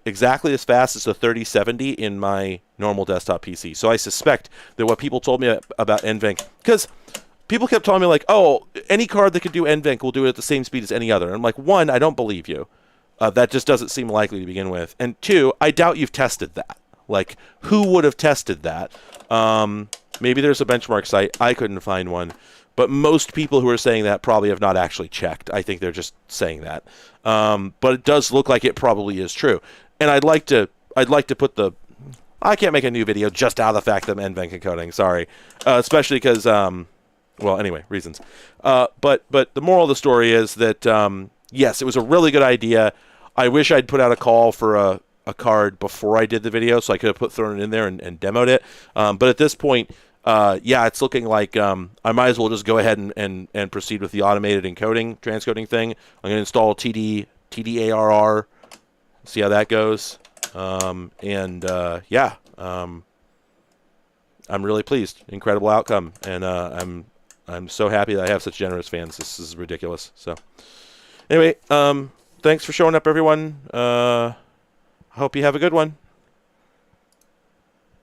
exactly as fast as the 3070 in my normal desktop PC. So I suspect that what people told me about NVENC, because people kept telling me, like, oh, any card that can do NVENC will do it at the same speed as any other. And I'm like, one, I don't believe you. That just doesn't seem likely to begin with. And two, I doubt you've tested that. Like, who would have tested that? Maybe there's a benchmark site. I couldn't find one. But most people who are saying that probably have not actually checked. I think they're just saying that. But it does look like it probably is true. And I'd like to put the... I can't make a new video just out of the fact that I'm NVENC encoding. Sorry. Especially because... well, anyway, reasons. But the moral of the story is that, yes, it was a really good idea. I wish I'd put out a call for a card before I did the video, so I could have thrown it in there and demoed it. But at this point, yeah, it's looking like I might as well just go ahead and proceed with the automated encoding, transcoding thing. I'm going to install TDARR, see how that goes. Yeah, I'm really pleased. Incredible outcome, and I'm so happy that I have such generous fans. This is ridiculous. So anyway, thanks for showing up, everyone. I hope you have a good one.